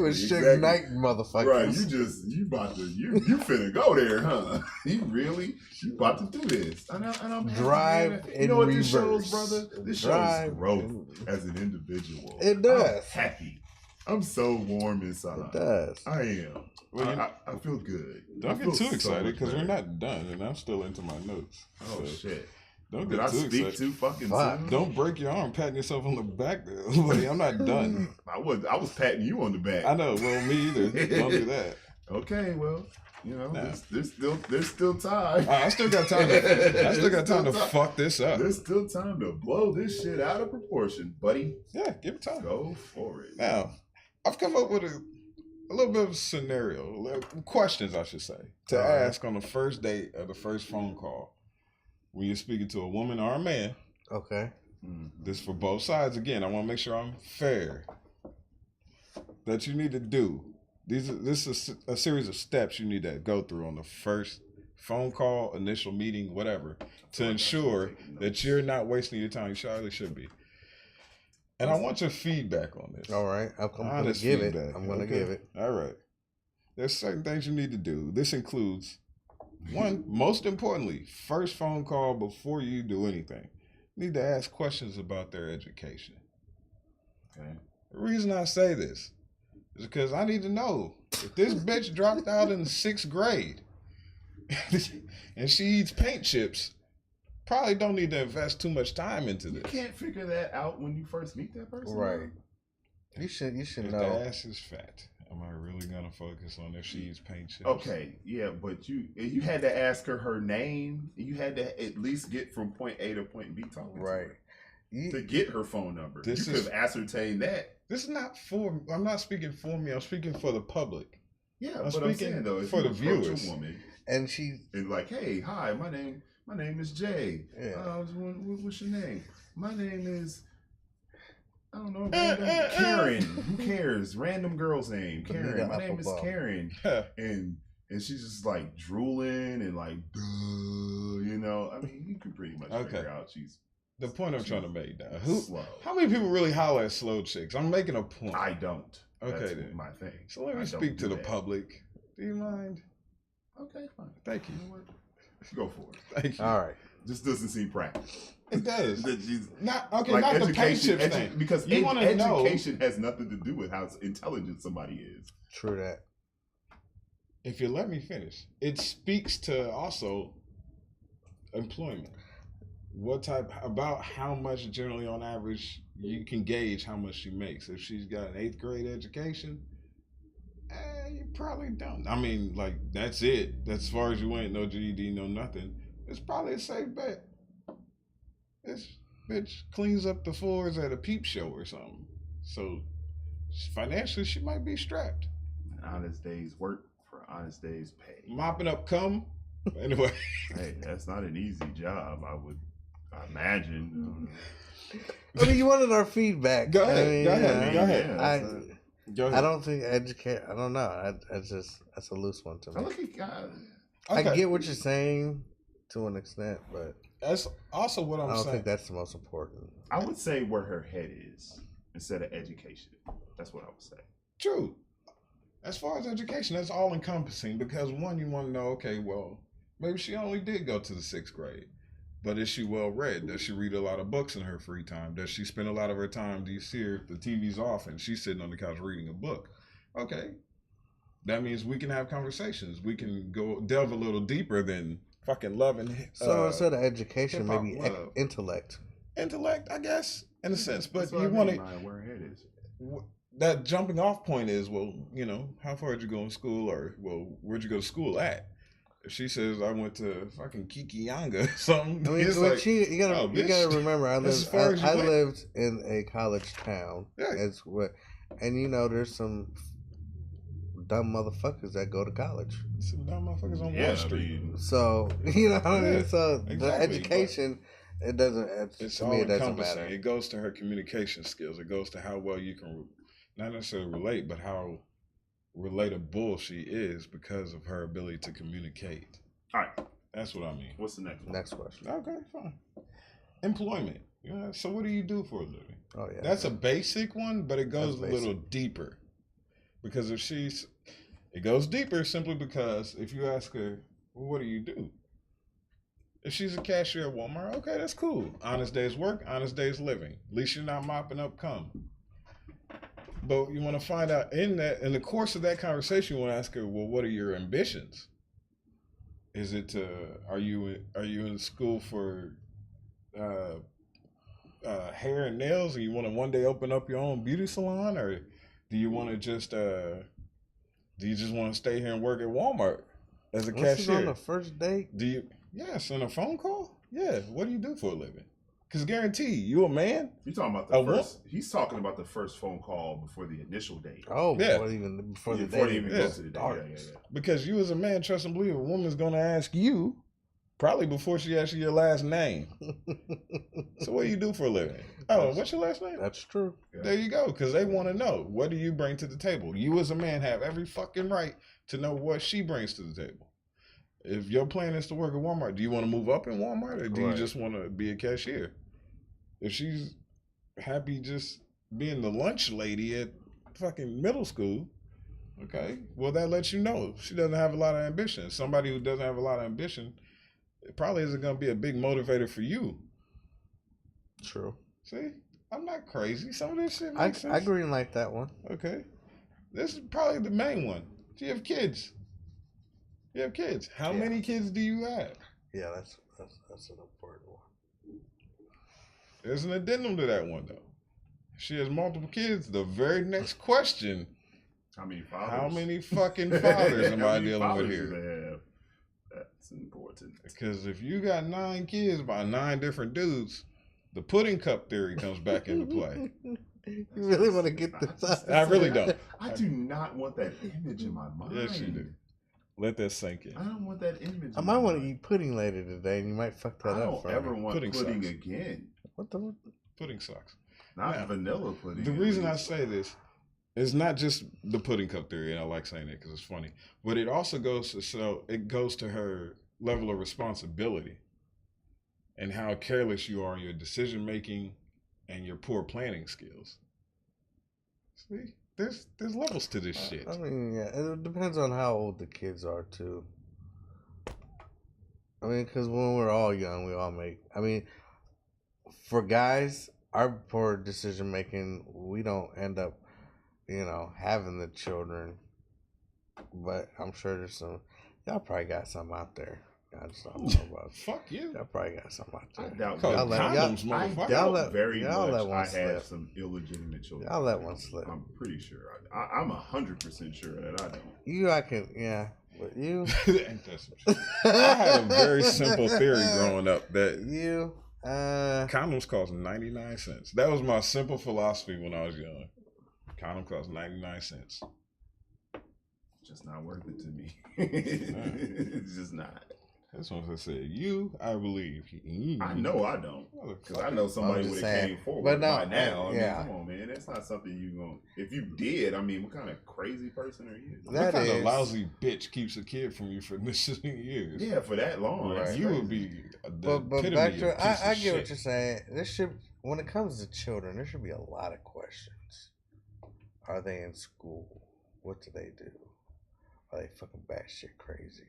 was Suge Knight, motherfucker. Right. You finna go there, huh? You about to do this. And I'm drive you know what this shows, brother? This shows growth as an individual. It does. I'm happy. I'm so warm inside. It does. I am. Well, I feel good. Don't get too excited because we're not done, and I'm still into my notes. Oh shit! Don't get too excited. Too fucking soon? Don't break your arm patting yourself on the back. Buddy, I'm not done. I was patting you on the back. I know. Well, me either. Don't do that. Okay. Well, you know, there's still time. I still got time. To fuck this up. There's still time to blow this shit out of proportion, buddy. Yeah, give it time. Go for it. Now, I've come up with a little bit of a scenario, questions I should say, to ask on the first date or the first phone call when you're speaking to a woman or a man. Okay. This for both sides. Again, I want to make sure I'm fair. That you need to do. This is a series of steps you need to go through on the first phone call, initial meeting, whatever, to ensure that you're not wasting your time. You surely should be. And I want your feedback on this. All right. I'm going to give it. I'm going to give it. All right. There's certain things you need to do. This includes, one, most importantly, first phone call before you do anything. You need to ask questions about their education. Okay. The reason I say this is because I need to know if this bitch dropped out in the 6th grade and she eats paint chips, probably don't need to invest too much time into this. You can't figure that out when you first meet that person. Right. You should if know. The ass is fat. Am I really gonna focus on if she eats paint chips? Okay, yeah, but you had to ask her name. You had to at least get from point A to point B talking to her. To get her phone number. You could have ascertained that. This is not for. I'm not speaking for me. I'm speaking for the public. Yeah, but I'm saying though, if for the viewers. A woman and she's like, hey, hi, my name is Jay. Yeah. What's your name? My name is, I don't know, Karen. Who cares? Random girl's name, Karen. My name is Karen. and she's just like drooling and like, duh, you know. I mean, you can pretty much figure out she's. The point I'm trying to make now. How many people really holler at slow chicks? I'm making a point. I don't. Okay, that's then. My thing. So let me speak to the public. Do you mind? Okay, fine. Thank you. Go for it. Thank you. All right. Just doesn't seem practical. It does. Not the paint chips thing. Because education has nothing to do with how intelligent somebody is. True that. If you let me finish, it speaks to also employment. About how much generally on average you can gauge how much she makes. If she's got an 8th grade education, you probably don't. I mean, like, that's it. That's as far as you went, no GED, no nothing. It's probably a safe bet. This bitch cleans up the floors at a peep show or something. So financially, she might be strapped. An honest day's work for honest day's pay. Mopping up cum. Anyway. Hey, that's not an easy job, I would imagine. I mean, you wanted our feedback. Go ahead. Go ahead. I don't think I don't know. That's a loose one to me. I get what you're saying to an extent, but that's also what I'm saying. I don't think that's the most important. I would say where her head is instead of education. That's what I would say. True. As far as education, that's all encompassing because one, you want to know, okay, well, maybe she only did go to the 6th grade. But is she well read? Does she read a lot of books in her free time? Does she spend a lot of her time? Do you see her? The TV's off and she's sitting on the couch reading a book. Okay. That means we can have conversations. We can go delve a little deeper than fucking love and so instead of education, maybe intellect. Intellect, I guess, in a sense. But you want to where her head is. That jumping off point is, well, you know, how far did you go in school, or well, where'd you go to school at? If she says I went to fucking Kikiyanga or something, I mean, it's like, you gotta remember, I lived in a college town. Yeah. And you know, there's some dumb motherfuckers that go to college. Some dumb motherfuckers on Wall Street. So you know what I mean. So the education, it doesn't. It's to all me, it doesn't encompassing. matter. It goes to her communication skills. It goes to how well you can, not necessarily relate, but how relatable she is because of her ability to communicate. All right, that's what I mean. What's the next one? Next question. Okay, fine. Employment. Yeah. So what do you do for a living? Oh yeah. That's a basic one, but it goes a little deeper. Because it goes deeper simply because if you ask her, well, what do you do? If she's a cashier at Walmart, okay, that's cool. Honest day's work, honest day's living. At least you're not mopping up cum. But you want to find out in the course of that conversation, you want to ask her, well, what are your ambitions? Is it are you in school for hair and nails, and you want to one day open up your own beauty salon, or do you want to just do you just want to stay here and work at Walmart as a cashier? On the first date? Do you? Yes, on a phone call. Yeah. What do you do for a living? Because guarantee you a man. You talking about the first? He's talking about the first phone call before the initial date. Oh, yeah. Before they even go to the date. Yeah. Because you as a man trust and believe a woman's going to ask you, Probably before she asked you your last name. So what do you do for a living? Oh, what's your last name? That's true. There you go, because they want to know, what do you bring to the table? You as a man have every fucking right to know what she brings to the table. If your plan is to work at Walmart, do you want to move up in Walmart, or do you just want to be a cashier? If she's happy just being the lunch lady at fucking middle school, okay, well, that lets you know she doesn't have a lot of ambition. Somebody who doesn't have a lot of ambition, it probably isn't going to be a big motivator for you. True. See, I'm not crazy. Some of this shit makes sense. I green light that one. Okay. This is probably the main one. Do you have kids? You have kids. How many kids do you have? Yeah, that's an important one. There's an addendum to that one, though. If she has multiple kids, the very next question: how many fathers? How many fucking fathers am I dealing with here? They have? That's important. Because if you got 9 kids by 9 different dudes, the pudding cup theory comes back into play. You really want to get this out? I really don't. I do not want that image in my mind. Yes, you do. Let that sink in. I don't want that image. I might want to eat pudding later today, and you might fuck that up. I don't ever want pudding sucks. again. What the? Pudding sucks. Not vanilla pudding. The reason I say this is not just the pudding cup theory, and I like saying it because it's funny, but it also goes to her level of responsibility and how careless you are in your decision making and your poor planning skills. See, there's levels to this shit. I mean, yeah, it depends on how old the kids are too. I mean, because when we're all young, we all make. I mean, for guys, our poor decision making, we don't end up, having the children. But I'm sure there's some. Y'all probably got some out there. I just don't know about. Fuck you. Y'all probably got some out there. I doubt I have some illegitimate children. Y'all let one slip. I'm pretty sure. I'm 100% sure that I don't. But you. I had a very simple theory growing up that condoms cost 99 cents. That was my simple philosophy when I was young. Condom cost 99 cents. Just not worth it to me. It's just not. That's what I said. I believe. I know I don't. Because I know somebody would have came forward by now. I mean, come on, man. That's not something you going to... If you did, I mean, what kind of crazy person are you? What kind of lousy bitch keeps a kid from you for this years? Yeah, for that long. Right. You would be the but back to... I get what you're saying. When it comes to children, there should be a lot of questions. Are they in school? What do they do? Are they fucking batshit crazy?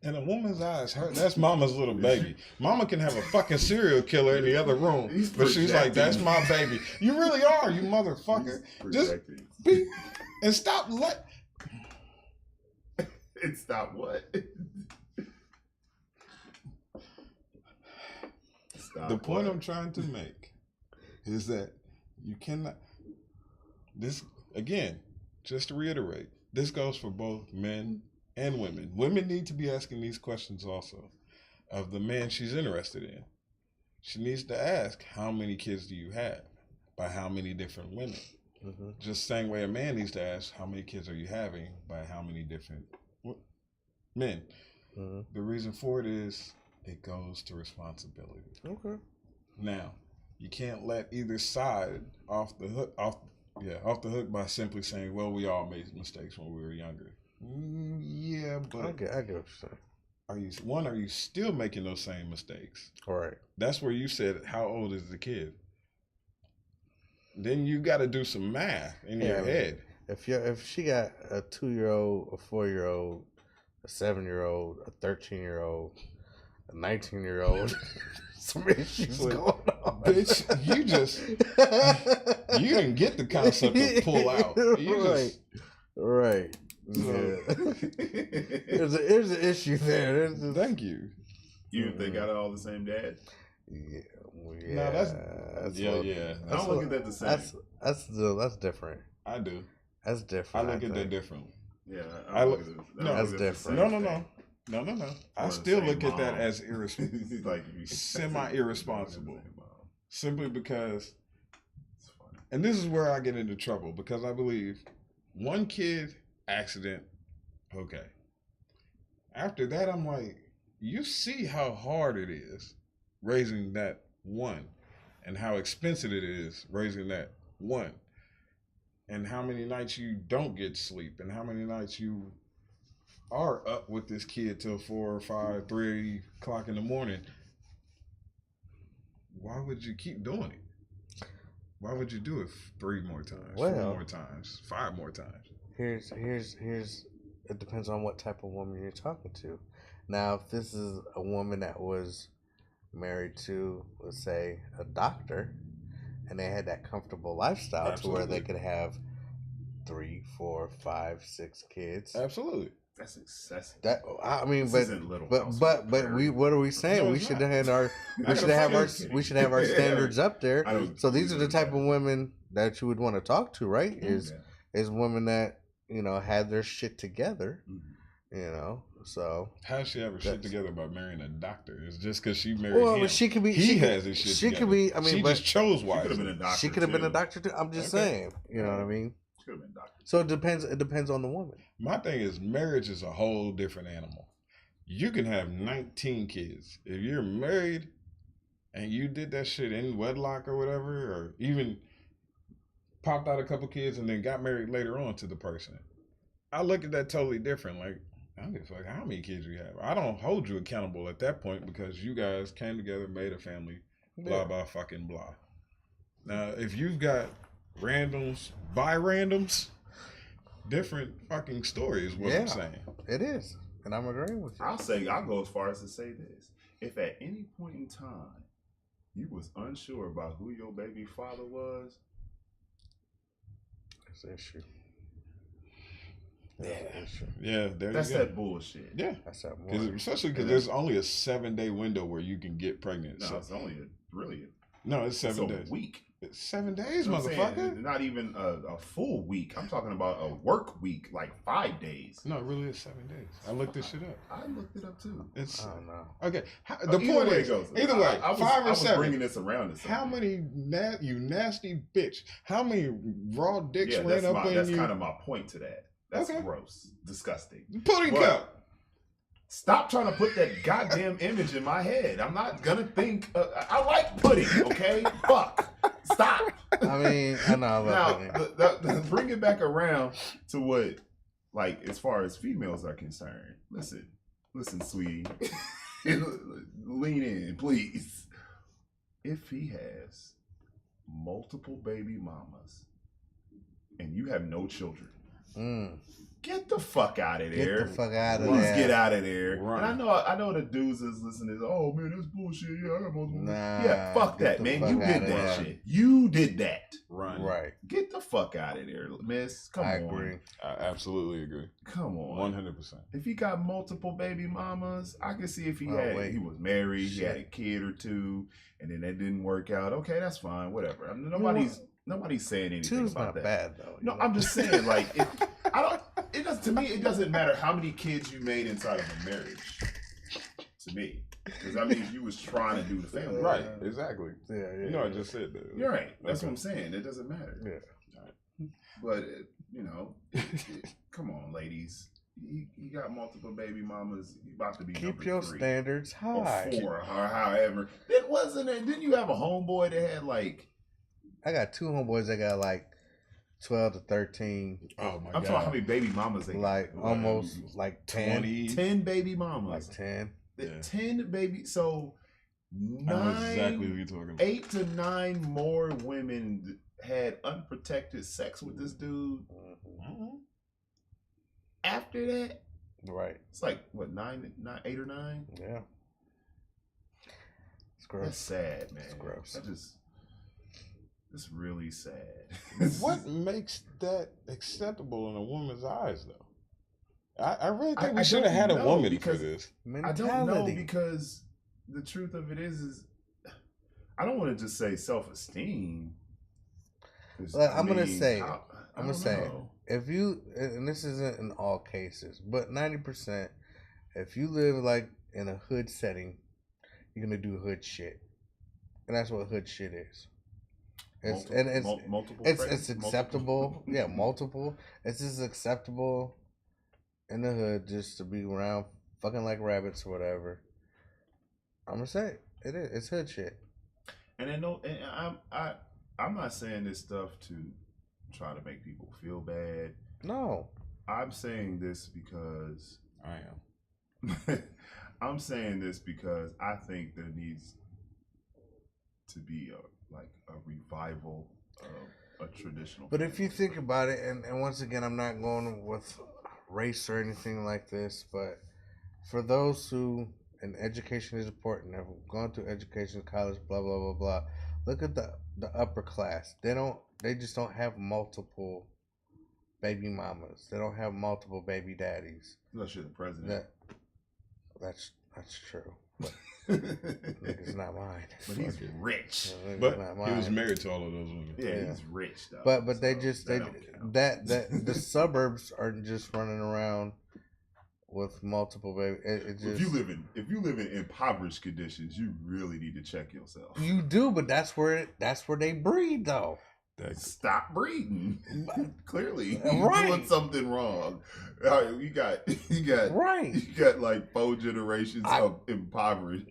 In a woman's eyes, that's mama's little baby. Mama can have a fucking serial killer in the other room, but she's like, that's my baby. You really are, you motherfucker. Just be and stop and stop what? The point I'm trying to make is that you cannot. This again, just to reiterate, this goes for both men and women. Women need to be asking these questions also of the man she's interested in. She needs to ask, how many kids do you have? By how many different women? Mm-hmm. Just the same way a man needs to ask, how many kids are you having? By how many different men? Mm-hmm. The reason for it is it goes to responsibility. Okay. Now, you can't let either side off the hook by simply saying, well, we all made mistakes when we were younger. Yeah, but I get what you're saying. Are you still making those same mistakes? All right. That's where you said, how old is the kid? Then you got to do some math in your head. If she got a 2-year-old, a 4-year-old, a 7-year-old, a 13-year-old, a 19-year-old, some issues going on. Bitch, you didn't get the concept of pull out. Right. Yeah. There's an issue there. Thank you. You think got all the same dad? Yeah. No, that's I don't look at that the same. That's different. I do. That's different. I look at that differently. Yeah, that's different. No. I still look at that as irresponsible, like semi-irresponsible, simply because. And this is where I get into trouble because I believe one kid accident, okay. after that, I'm like, you see how hard it is raising that one, and how expensive it is raising that one, and how many nights you don't get sleep, and how many nights you are up with this kid till 4 or 5, 3 o'clock in the morning. Why would you keep doing it? Why would you do it 3 more times, 4 more times, 5 more times? Here's it depends on what type of woman you're talking to. Now, if this is a woman that was married to, let's say, a doctor, and they had that comfortable lifestyle Absolutely. To where they could have 3, 4, 5, 6 kids. Absolutely. That's excessive. That I mean, this but we what are we saying? No, we should have our we should have our standards up there. So these are the type of women that you would want to talk to, right? Is women that had their shit together, So how she have her shit together by marrying a doctor? It's just because she married him. She could be. He has his shit together. She could be. I mean, she just chose why. She could have been a doctor too. I'm just saying. You know what I mean? So it depends. It depends on the woman. My thing is, marriage is a whole different animal. You can have 19 kids if you're married, and you did that shit in wedlock or whatever, or even popped out a couple kids and then got married later on to the person. I look at that totally different. Like, I don't give a fuck how many kids you have. I don't hold you accountable at that point because you guys came together, made a family, blah, blah, fucking blah. Now, if you've got randoms by randoms, different fucking story is what I'm saying. It is. And I'm agreeing with you. I'll go as far as to say this. If at any point in time you was unsure about who your baby father was, that's an issue. That's that bullshit. Yeah, that's that bullshit. Especially because there's only a 7-day window where you can get pregnant. No, so. It's only it's 7 days. A week. It's 7 days, motherfucker. Not even a full week. I'm talking about a work week, like 5 days. No, it really is 7 days. I looked this shit up. I looked it up too. I don't know. Okay. The point is, either way, I 5 or 7. Bringing this around. How many you nasty bitch? How many raw dicks ran up in you? That's kind of my point to that. That's gross, disgusting. Pudding cup. Stop trying to put that goddamn image in my head. I'm not gonna think. I like pudding. Okay, fuck. Stop. I mean, I know. Now, bring it back around to what, like, as far as females are concerned. Listen, sweetie. Lean in, please. If he has multiple baby mamas and you have no children, get the fuck out of there. Get the fuck out of there. Get out of there. Right. And I know the dudes is listening. Oh man, that's bullshit. Yeah, I got multiple. Yeah, fuck that, man. You did that shit. You did that. Right. Get the fuck out of there, miss. Come on. I agree. I absolutely agree. Come on. 100%. If he got multiple baby mamas, I can see if he was married, he had a kid or two, and then that didn't work out. Okay, that's fine. Whatever. I mean, nobody's saying anything about that. Bad though. No, I'm just saying, like, to me, it doesn't matter how many kids you made inside of a marriage. To me, because that means you was trying to do the family. Right. Exactly. Yeah. I just said that. You're right. That's what I'm saying. It doesn't matter. Yeah. But come on, ladies. He got multiple baby mamas. He about to be keep your 3. standards high. Or 4, or however. Didn't you have a homeboy that had like? I got 2 homeboys that got like 12 to 13. Oh my God. I'm talking how many baby mamas they like got. Almost like 10. 10 baby mamas. Like 10. 10 baby. So 9, exactly what you're talking about. 8 to 9 more women had unprotected sex with this dude. Mm-hmm. After that, right? It's like what 8 or 9. Yeah. It's gross. That's sad, man. It's gross. It's really sad. What makes that acceptable in a woman's eyes, though? I really think we should have had a woman for this. I don't know, because the truth of it is I don't want to just say self-esteem. I'm gonna say, if you, and this isn't in all cases, but 90%, if you live like in a hood setting, you're gonna do hood shit, and that's what hood shit is. It's acceptable. Multiple. It's just acceptable in the hood just to be around fucking like rabbits or whatever. I'm gonna say it is. It's hood shit. And I'm not saying this stuff to try to make people feel bad. No, I'm saying this because I am. I'm saying this because I think there needs to be a revival of a traditional. but if you think about it, and once again, I'm not going with race or anything like this, but for those who, and education is important, have gone through education, college, blah blah blah blah. Look at the upper class. They just don't have multiple baby mamas. They don't have multiple baby daddies. Unless you're the president. That's true. But nigga's not mine. But he's rich. But he was married to all of those women. Yeah, he's rich though. But so they the suburbs are just running around with multiple babies. If you live in impoverished conditions, you really need to check yourself. You do, but that's where they breed though. Stop breeding. Clearly, right. You're doing something wrong. You got right. You got like 4 generations of poverty.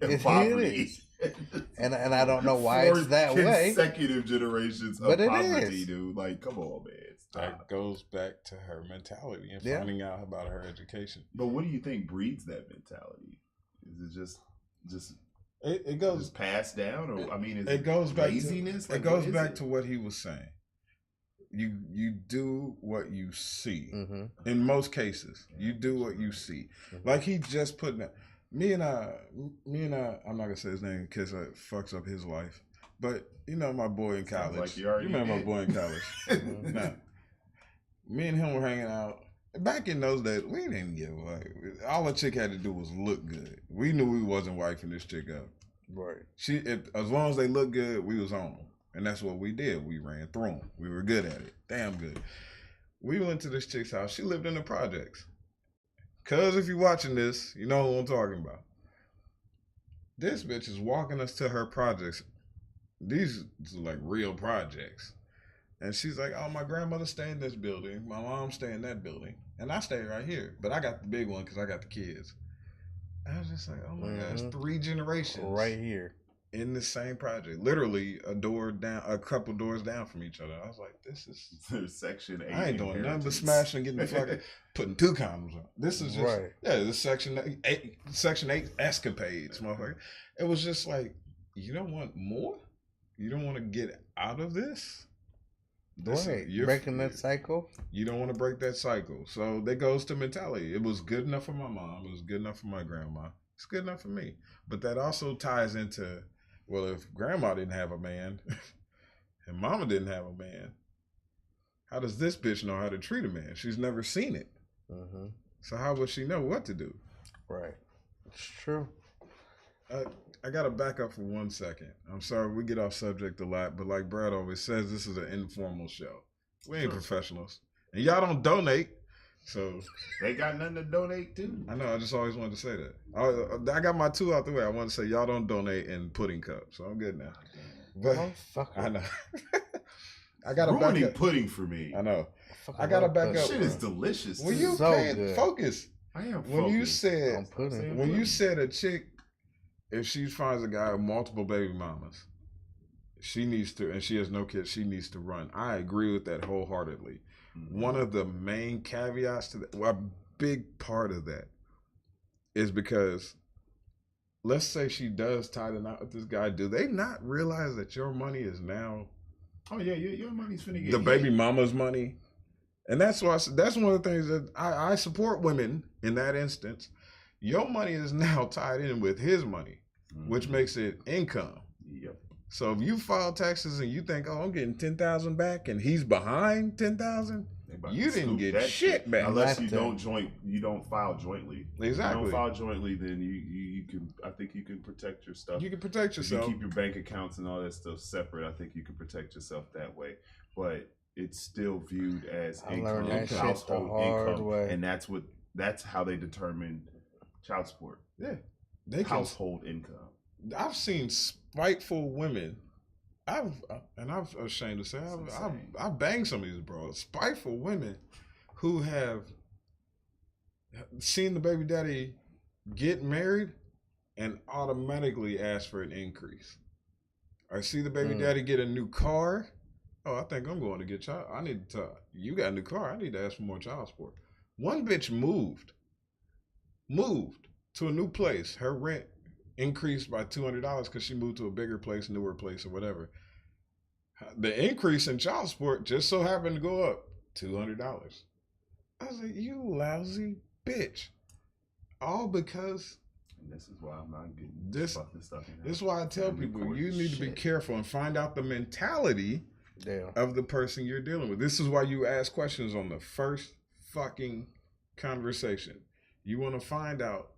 And I don't know why it's that way. Consecutive generations of poverty, dude. Like, come on, man. Stop. That goes back to her mentality and finding out about her education. But what do you think breeds that mentality? Is it just it goes just passed down, or I mean, it goes back laziness? To, it goes back to what he was saying. You do what you see. Mm-hmm. In most cases, you do what you see. Mm-hmm. Like he just put that. Me and I. I'm not gonna say his name because it fucks up his life. But you know my boy in college. Like you remember my boy in college? Nah. Me and him were hanging out. Back in those days, we didn't give a fuck. All a chick had to do was look good. We knew we wasn't wifing this chick up. Right. As long as they looked good, we was on them. And that's what we did. We ran through them. We were good at it. Damn good. We went to this chick's house. She lived in the projects. Cuz if you're watching this, you know who I'm talking about. This bitch is walking us to her projects. These are like real projects. And she's like, oh, my grandmother stay in this building. My mom stay in that building. And I stay right here. But I got the big one because I got the kids. I was just like, oh my gosh, 3 generations. Right here. In the same project. Literally a couple doors down from each other. I was like, this is Section 8. I ain't doing nothing but smashing and getting the fucking putting 2 condoms on. This is just this Section 8 escapades, motherfucker. It was just like, you don't want more? You don't want to get out of this? Right, you're breaking that cycle. You don't want to break that cycle. So that goes to mentality. It was good enough for my mom. It was good enough for my grandma. It's good enough for me. But that also ties into, well, if grandma didn't have a man and mama didn't have a man, how does this bitch know how to treat a man? She's never seen it. Mm-hmm. So how would she know what to do? Right. It's true. I got to back up for 1 second. I'm sorry, we get off subject a lot, but like Brad always says, this is an informal show. We ain't professionals. And y'all don't donate, so... They got nothing to donate to. I know, I just always wanted to say that. I got my 2 out the way. I want to say y'all don't donate in pudding cups, so I'm good now. But I know. I got to back up. Pudding for me. I know. I got to back up. Shit is delicious. When you focus. I am focused. When you said a chick, if she finds a guy with multiple baby mamas, she needs to, and she has no kids, she needs to run. I agree with that wholeheartedly. Mm-hmm. One of the main caveats to that, well, a big part of that is because, let's say she does tie the knot with this guy. Do they not realize that your money is now? Oh yeah, your money's finna get the baby mama's money, and that's why that's one of the things that I support women in that instance. Your money is now tied in with his money, which makes it income. Yep. So if you file taxes and you think, oh, I'm getting 10,000 back, and he's behind 10,000, you didn't get shit back unless you don't file jointly. Exactly. If you don't file jointly, then you can. I think you can protect your stuff. You can protect yourself. If you keep your bank accounts and all that stuff separate, I think you can protect yourself that way. But it's still viewed as income, household income, and that's how they determine child support. Yeah. Household income. I've seen spiteful women. I'm ashamed to say I've banged some of these bros. Spiteful women who have seen the baby daddy get married and automatically ask for an increase. I see the baby daddy get a new car. Oh, I think I'm going to get child. I need to. You got a new car. I need to ask for more child support. One bitch moved to a new place. Her rent increased by $200 because she moved to a bigger place, newer place, or whatever. The increase in child support just so happened to go up $200. I was like, you lousy bitch. All because. And this is why I'm not getting this fucking stuff in This is why I tell people you need to be careful and find out the mentality of the person you're dealing with. This is why you ask questions on the first fucking conversation. You want to find out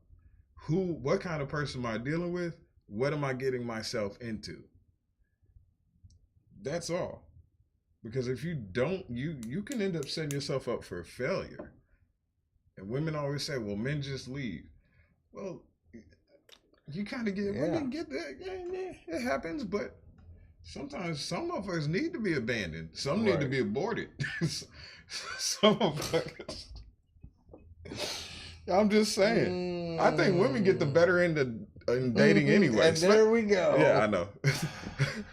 what kind of person am I dealing with? What am I getting myself into? That's all. Because if you don't, you can end up setting yourself up for failure. And women always say, well, men just leave. Well, you kind of get, women get that. Yeah, it happens, but sometimes some motherfuckers need to be abandoned. Some need to be aborted. Some motherfuckers. I'm just saying. I think women get the better end in dating anyway. And there we go. Yeah, I know.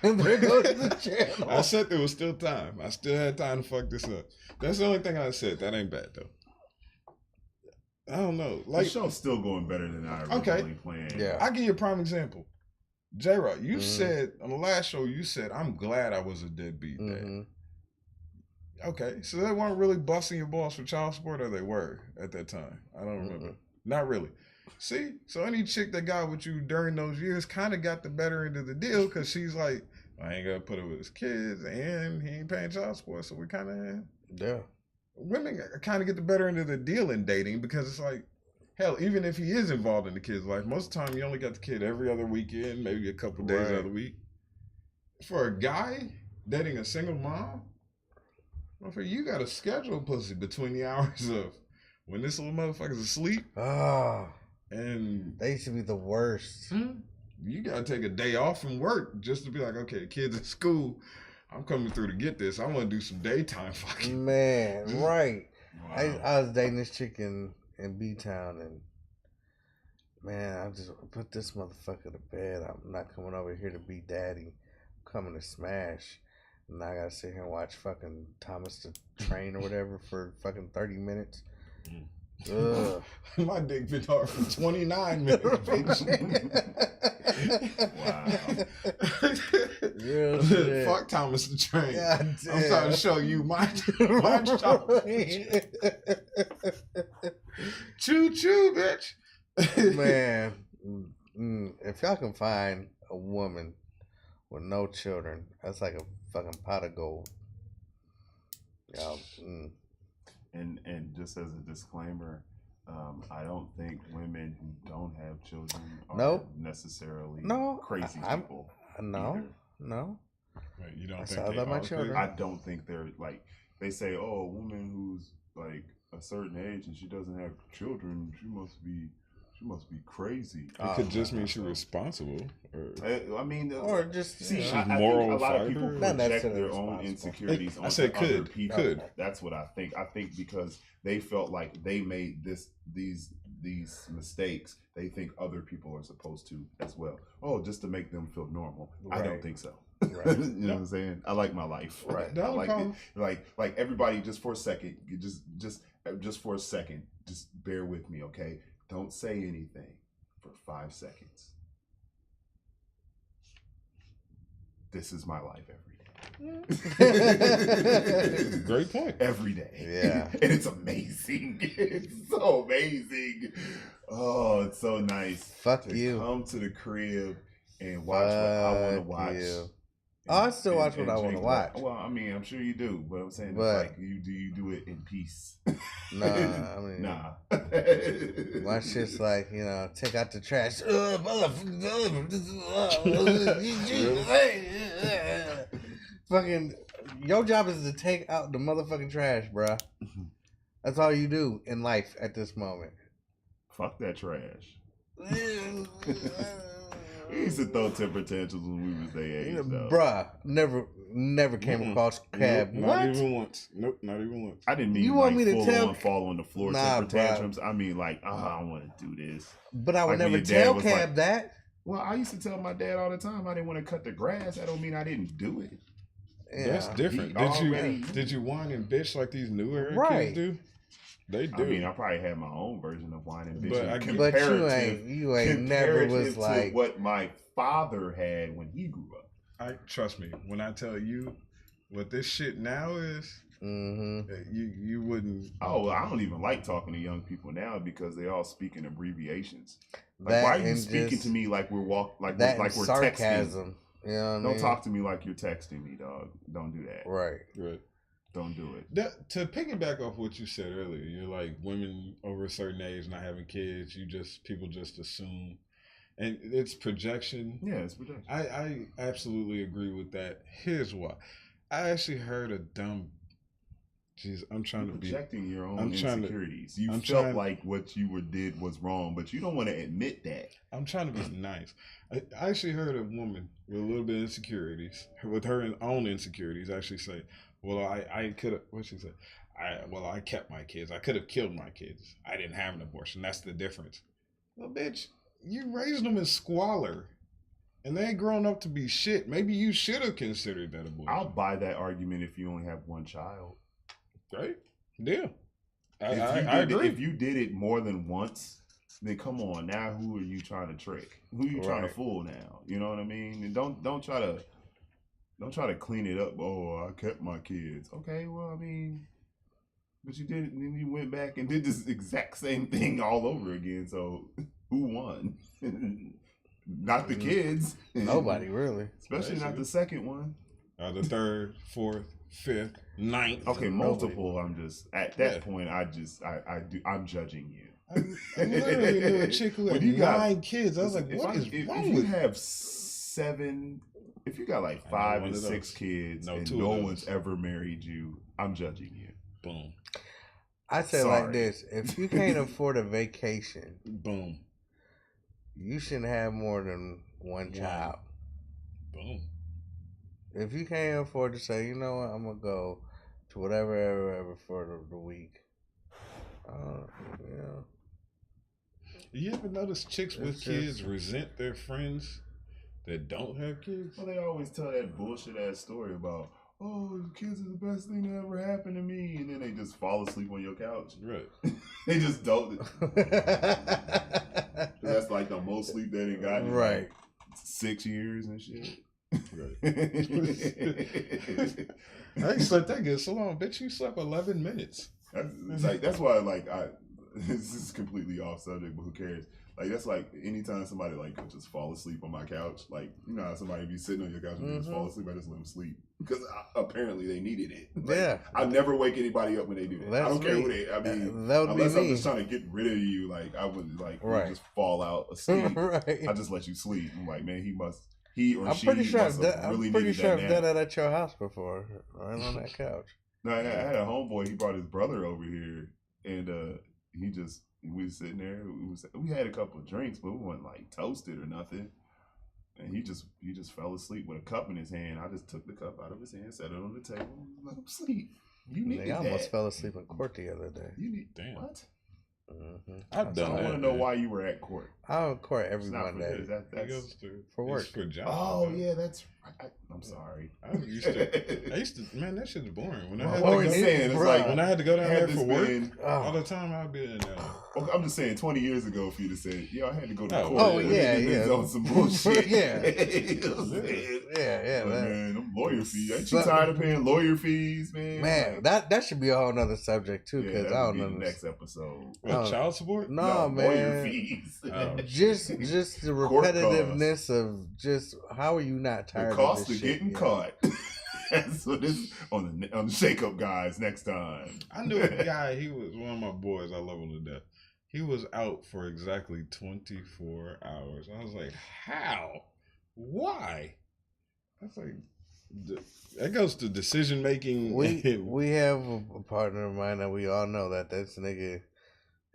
And there goes the channel. I said there was still time. I still had time to fuck this up. That's the only thing I said. That ain't bad though. I don't know. Like the show's still going better than I originally planned. Yeah. I'll give you a prime example. J-Rod, you said on the last show, you said, I'm glad I was a deadbeat dad. Okay, so they weren't really busting your balls for child support, or they were at that time? I don't remember. Not really. See? So any chick that got with you during those years kind of got the better end of the deal because she's like, I ain't got to put it with his kids and he ain't paying child support. So we kind of... Yeah. Women kind of get the better end of the deal in dating because it's like, hell, even if he is involved in the kid's life, most of the time you only got the kid every other weekend, maybe a couple days out of the week. For a guy dating a single mom, you got to schedule pussy between the hours of when this little motherfucker's asleep. And they used to be the worst. You got to take a day off from work just to be like, okay, the kid's in school. I'm coming through to get this. I want to do some daytime fucking. Man, right. Wow. I was dating this chick in B-Town, and man, I just put this motherfucker to bed. I'm not coming over here to be daddy. I'm coming to smash. And I gotta sit here and watch fucking Thomas the Train or whatever for fucking 30 minutes. Ugh. My dick been hard for 29 minutes, bitch. Wow. Real shit. Fuck Thomas the Train. God damn. I'm trying to show you my job. Choo choo, bitch. Man, if y'all can find a woman with no children, that's like a fucking pot of gold. Y'all. And just as a disclaimer, I don't think women who don't have children are necessarily crazy people. No. Wait, you don't think I love my children. I don't think they're like, they say, oh, a woman who's like a certain age and she doesn't have children, she must be crazy. It could just mean she's responsible. Or just see, moral I think a lot of fiber. people project their own insecurities onto other people. Could. That's what I think. I think because they felt like they made these mistakes, they think other people are supposed to as well. Oh, just to make them feel normal. Right. I don't think so. Right. You know what I'm saying? I like my life. Right. I like it. Like everybody, just for a second, just for a second, just bear with me, okay? Don't say anything for 5 seconds. This is my life every day. Great point. Every day. Yeah. And it's amazing. It's so amazing. Oh, it's so nice. Fuck you. Come to the crib and watch what I want to watch. You. I still watch what I want to watch. Well, I mean, I'm sure you do, but I'm saying, it's like, you do it in peace? Nah, I mean, nah. My shit's like, take out the trash. Fucking, your job is to take out the motherfucking trash, bruh. That's all you do in life at this moment. Fuck that trash. We used to throw temper tantrums when we was their age, though. Bruh, never came across cab. Nope, not even once. Nope, not even once. I didn't mean you want me to tell fall on the floor temper tantrums. I mean like, I don't want to do this. But I would never tell Cab that. Well, I used to tell my dad all the time I didn't want to cut the grass. That don't mean I didn't do it. Yeah. That's different. Did you whine and bitch like these newer kids do? They do. I mean, I probably had my own version of whine and bitch. But you ain't never was like what my father had when he grew up. Trust me when I tell you what this shit now is. You wouldn't. Oh, I don't even like talking to young people now because they all speak in abbreviations. Like, why are you speaking to me like we're like we're sarcasm? Texting? You know what I mean? Don't talk to me like you're texting me, dog. Don't do that. Right. Don't do it. To piggyback off what you said earlier, you're like women over a certain age not having kids. People just assume, and it's projection. Yeah, it's projection. I absolutely agree with that. Here's why. I actually heard a dumb. Jeez, I'm trying to be projecting your own insecurities. You felt like what you did was wrong, but you don't want to admit that. I'm trying to be nice. I actually heard a woman with a little bit of insecurities, with her own insecurities, actually say, "Well, I could have." What she said? I kept my kids. I could have killed my kids. I didn't have an abortion. That's the difference. Well, bitch, you raised them in squalor. And they ain't grown up to be shit. Maybe you should have considered that abortion. I'll buy that argument if you only have one child. Right? Yeah. I agree. If you did it more than once, then come on. Now who are you trying to trick? Who are you trying to fool now? You know what I mean? And don't try to clean it up. Oh, I kept my kids. Okay, well, I mean, but you did it, and then you went back and did this exact same thing all over again. So who won? Not the kids. Nobody really. Especially not the second one. The third, fourth, fifth, ninth. Okay, multiple. I'm just at that point. I'm judging you. I literally knew a chick who had 9 kids. I was like, what is wrong with you? If you have 7, if you got like 5 and 6 kids, and no one's ever married you, I'm judging you. Boom. I say like this: if you can't afford a vacation, boom. You shouldn't have more than one child. Boom. If you can't afford to say, you know what, I'm gonna go to whatever for the week. You ever notice chicks with kids resent their friends that don't have kids? Well, they always tell that bullshit ass story about, oh, kids are the best thing that ever happened to me, and then they just fall asleep on your couch. Right. They just don't. That's like the most sleep they done gotten. Right. Like 6 years and shit. Right. I ain't slept that good so long, bitch. You slept 11 minutes. That's why this is completely off subject, but who cares? Like, that's like anytime somebody like could just fall asleep on my couch, like, you know how somebody be sitting on your couch and just fall asleep, I just let them sleep because apparently they needed it. Like, I never wake anybody up when they do that. I don't care who they. I mean, unless I'm just trying to get rid of you, like I would like just fall out asleep. I just let you sleep. I'm like, man, I'm pretty sure I've done that at your house before, right on that couch. No, I had a homeboy. He brought his brother over here, and we was sitting there. We had a couple of drinks, but we weren't like toasted or nothing. And he just fell asleep with a cup in his hand. I just took the cup out of his hand, set it on the table, and let him sleep. You need that. I almost fell asleep in court the other day. Damn. What? I've done that. I want to know why you were at court. I'm at court every Monday. That's for work. For job. Oh yeah, that's right. I'm sorry. I used to. Man, that shit is boring. When I had to go down there for work all the time, I'd be in there. Okay, I'm just saying, 20 years ago, if you'd have said, "Yo, I had to go to court." Oh yeah. On some bullshit. Yeah. Man, them lawyer fees. Ain't you tired of paying lawyer fees, man? Man, that should be a whole nother subject too. Because I don't know. The next episode. Child support? No, man. Lawyer fees. Just the repetitiveness of just how are you not tired the cost of this getting caught. So this on the Shake Up Guys next time. I knew a guy. He was one of my boys. I love him to death. He was out for exactly 24 hours. I was like, how? Why? I was like, that goes to decision making. We have a partner of mine that we all know that this nigga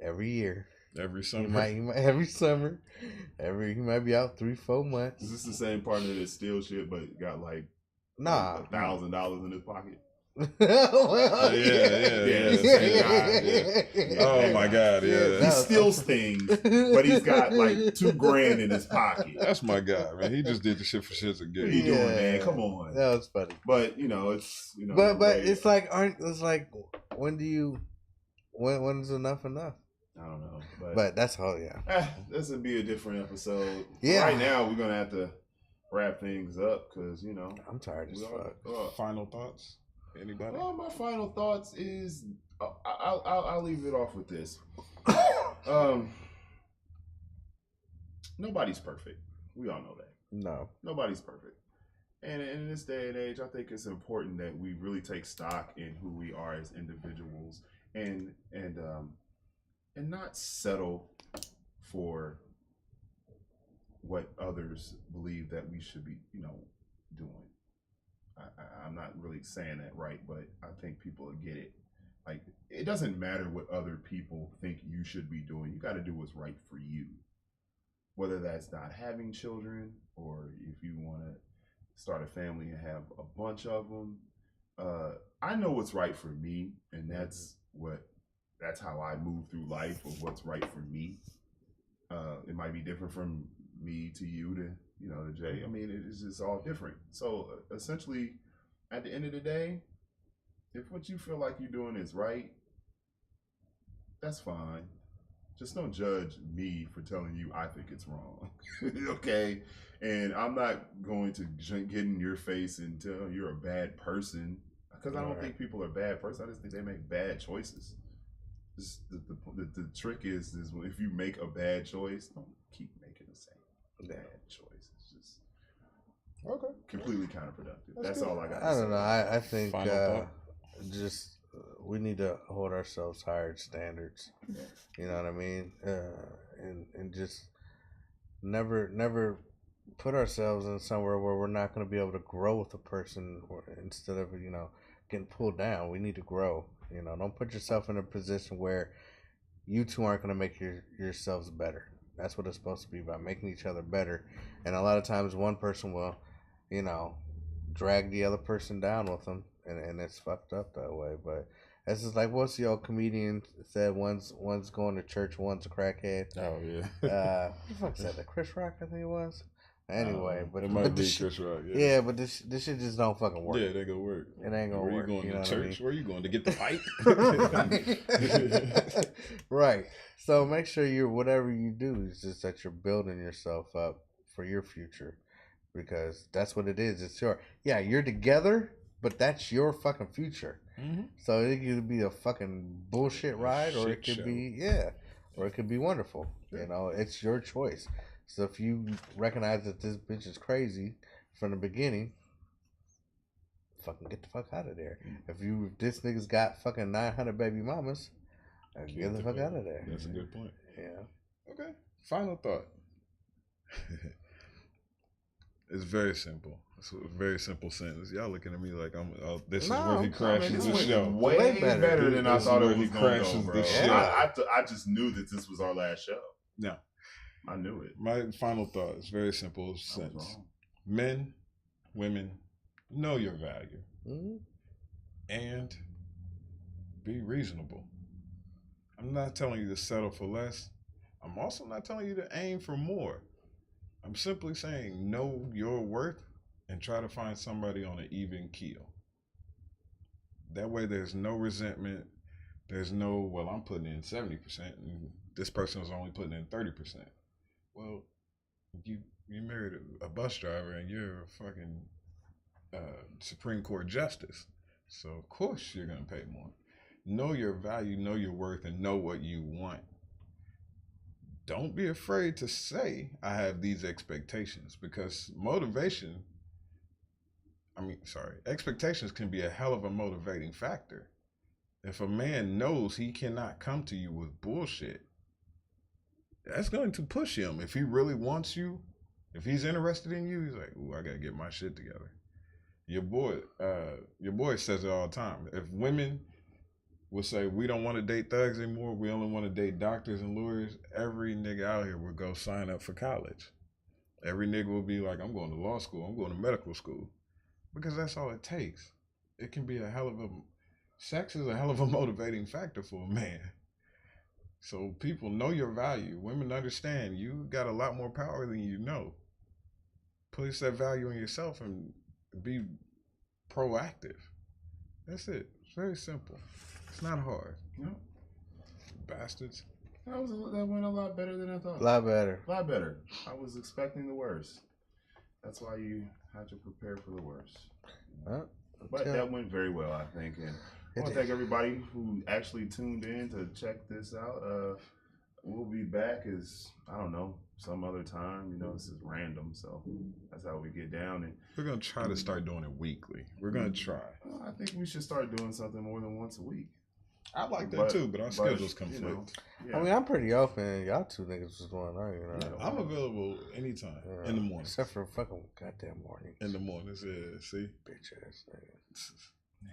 every year Every summer. He might every summer. He might be out 3-4 months. Is this the same partner that steals shit but got like $1,000 in his pocket? Yeah. Oh my God, yeah. He steals things, but he's got like $2,000 in his pocket. That's my guy, man. He just did the shit for shits and giggles. What are you doing, man? Come on. That was funny. But But it's like when is enough enough? I don't know. But that's all. Yeah. This would be a different episode. Yeah. Right now we're gonna have to wrap things up because I'm tired as fuck. Final thoughts. Anybody? Well, my final thoughts is I'll leave it off with this. Nobody's perfect. We all know that. No, nobody's perfect. And in this day and age, I think it's important that we really take stock in who we are as individuals and not settle for what others believe that we should be, doing. I'm not really saying that right, but I think people will get it. Like, it doesn't matter what other people think you should be doing. You got to do what's right for you. Whether that's not having children or if you want to start a family and have a bunch of them. I know what's right for me, and that's how I move through life, of what's right for me. It might be different from me to you to Jay. I mean, it's just all different. So essentially, at the end of the day, if what you feel like you're doing is right, that's fine. Just don't judge me for telling you I think it's wrong. Okay? And I'm not going to get in your face and tell you're a bad person, because I don't think people are bad persons. I just think they make bad choices. The trick is if you make a bad choice, don't keep making the same bad choice. It's just completely counterproductive. That's all I got to say. I don't know. I think we need to hold ourselves higher standards. You know what I mean? And just never put ourselves in somewhere where we're not going to be able to grow with a person, instead of getting pulled down. We need to grow. Don't put yourself in a position where you two aren't going to make yourselves better. That's what it's supposed to be about, making each other better. And a lot of times one person will, drag the other person down with them, and it's fucked up that way. But it's just like, what's the old comedian said? One's going to church, one's a crackhead. Oh yeah. Who the fuck said that? Chris Rock, I think it was. Anyway, but it might be Chris Rock. Yeah, but this shit just don't fucking work. Yeah, it ain't gonna work. It ain't gonna work. Where you going to church? Where you going to get the fight? Right. So make sure whatever you do is just that you're building yourself up for your future, because that's what it is. It's you're together, but that's your fucking future. Mm-hmm. So it could be a fucking bullshit ride, or it could be or it could be wonderful. It's your choice. So if you recognize that this bitch is crazy from the beginning, fucking get the fuck out of there. If this nigga's got fucking 900 baby mamas, get the fuck out of there. That's a good point. Yeah. Okay. Final thought. It's very simple. It's a very simple sentence. Y'all looking at me like this is where he crashes the show. Way better than I thought it was going to go, bro. I just knew that this was our last show. No. I knew it. My final thought is very simple sentence. Men, women, know your value. Mm-hmm. And be reasonable. I'm not telling you to settle for less. I'm also not telling you to aim for more. I'm simply saying know your worth and try to find somebody on an even keel. That way there's no resentment. There's no, well, I'm putting in 70% and this person is only putting in 30%. Well, you married a bus driver and you're a fucking Supreme Court justice. So of course you're going to pay more. Know your value, know your worth, and know what you want. Don't be afraid to say, I have these expectations, because expectations can be a hell of a motivating factor. If a man knows he cannot come to you with bullshit, that's going to push him. If he really wants you, if he's interested in you, he's like, ooh, I got to get my shit together. Your boy says it all the time. If women will say we don't want to date thugs anymore. We only want to date doctors and lawyers. Every nigga out here will go sign up for college. Every nigga will be like, I'm going to law school. I'm going to medical school. Because that's all it takes. It can be sex is a hell of a motivating factor for a man. So people know your value. Women understand you got a lot more power than you know. Place that value in yourself and be proactive. That's it. It's very simple. It's not hard. No. Bastards. That went a lot better than I thought. A lot better. A lot better. I was expecting the worst. That's why you had to prepare for the worst. But that went very well, I think. And I want to thank everybody who actually tuned in to check this out. We'll be back some other time. You know, this is random, so that's how we get down. And we're going to try to start doing it weekly. We're going to try. I think we should start doing something more than once a week. I like that too, but our schedules conflict. I mean, I'm pretty open. Y'all two niggas was going on, you know. I'm available anytime in the morning. Except for fucking goddamn morning. In the mornings, yeah. See? Bitch ass nigga. Yeah,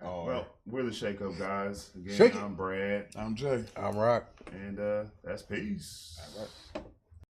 all right. Well, we're the Shake Up guys. Again, I'm Brad. I'm Jay. I'm Rock. And that's peace. All right.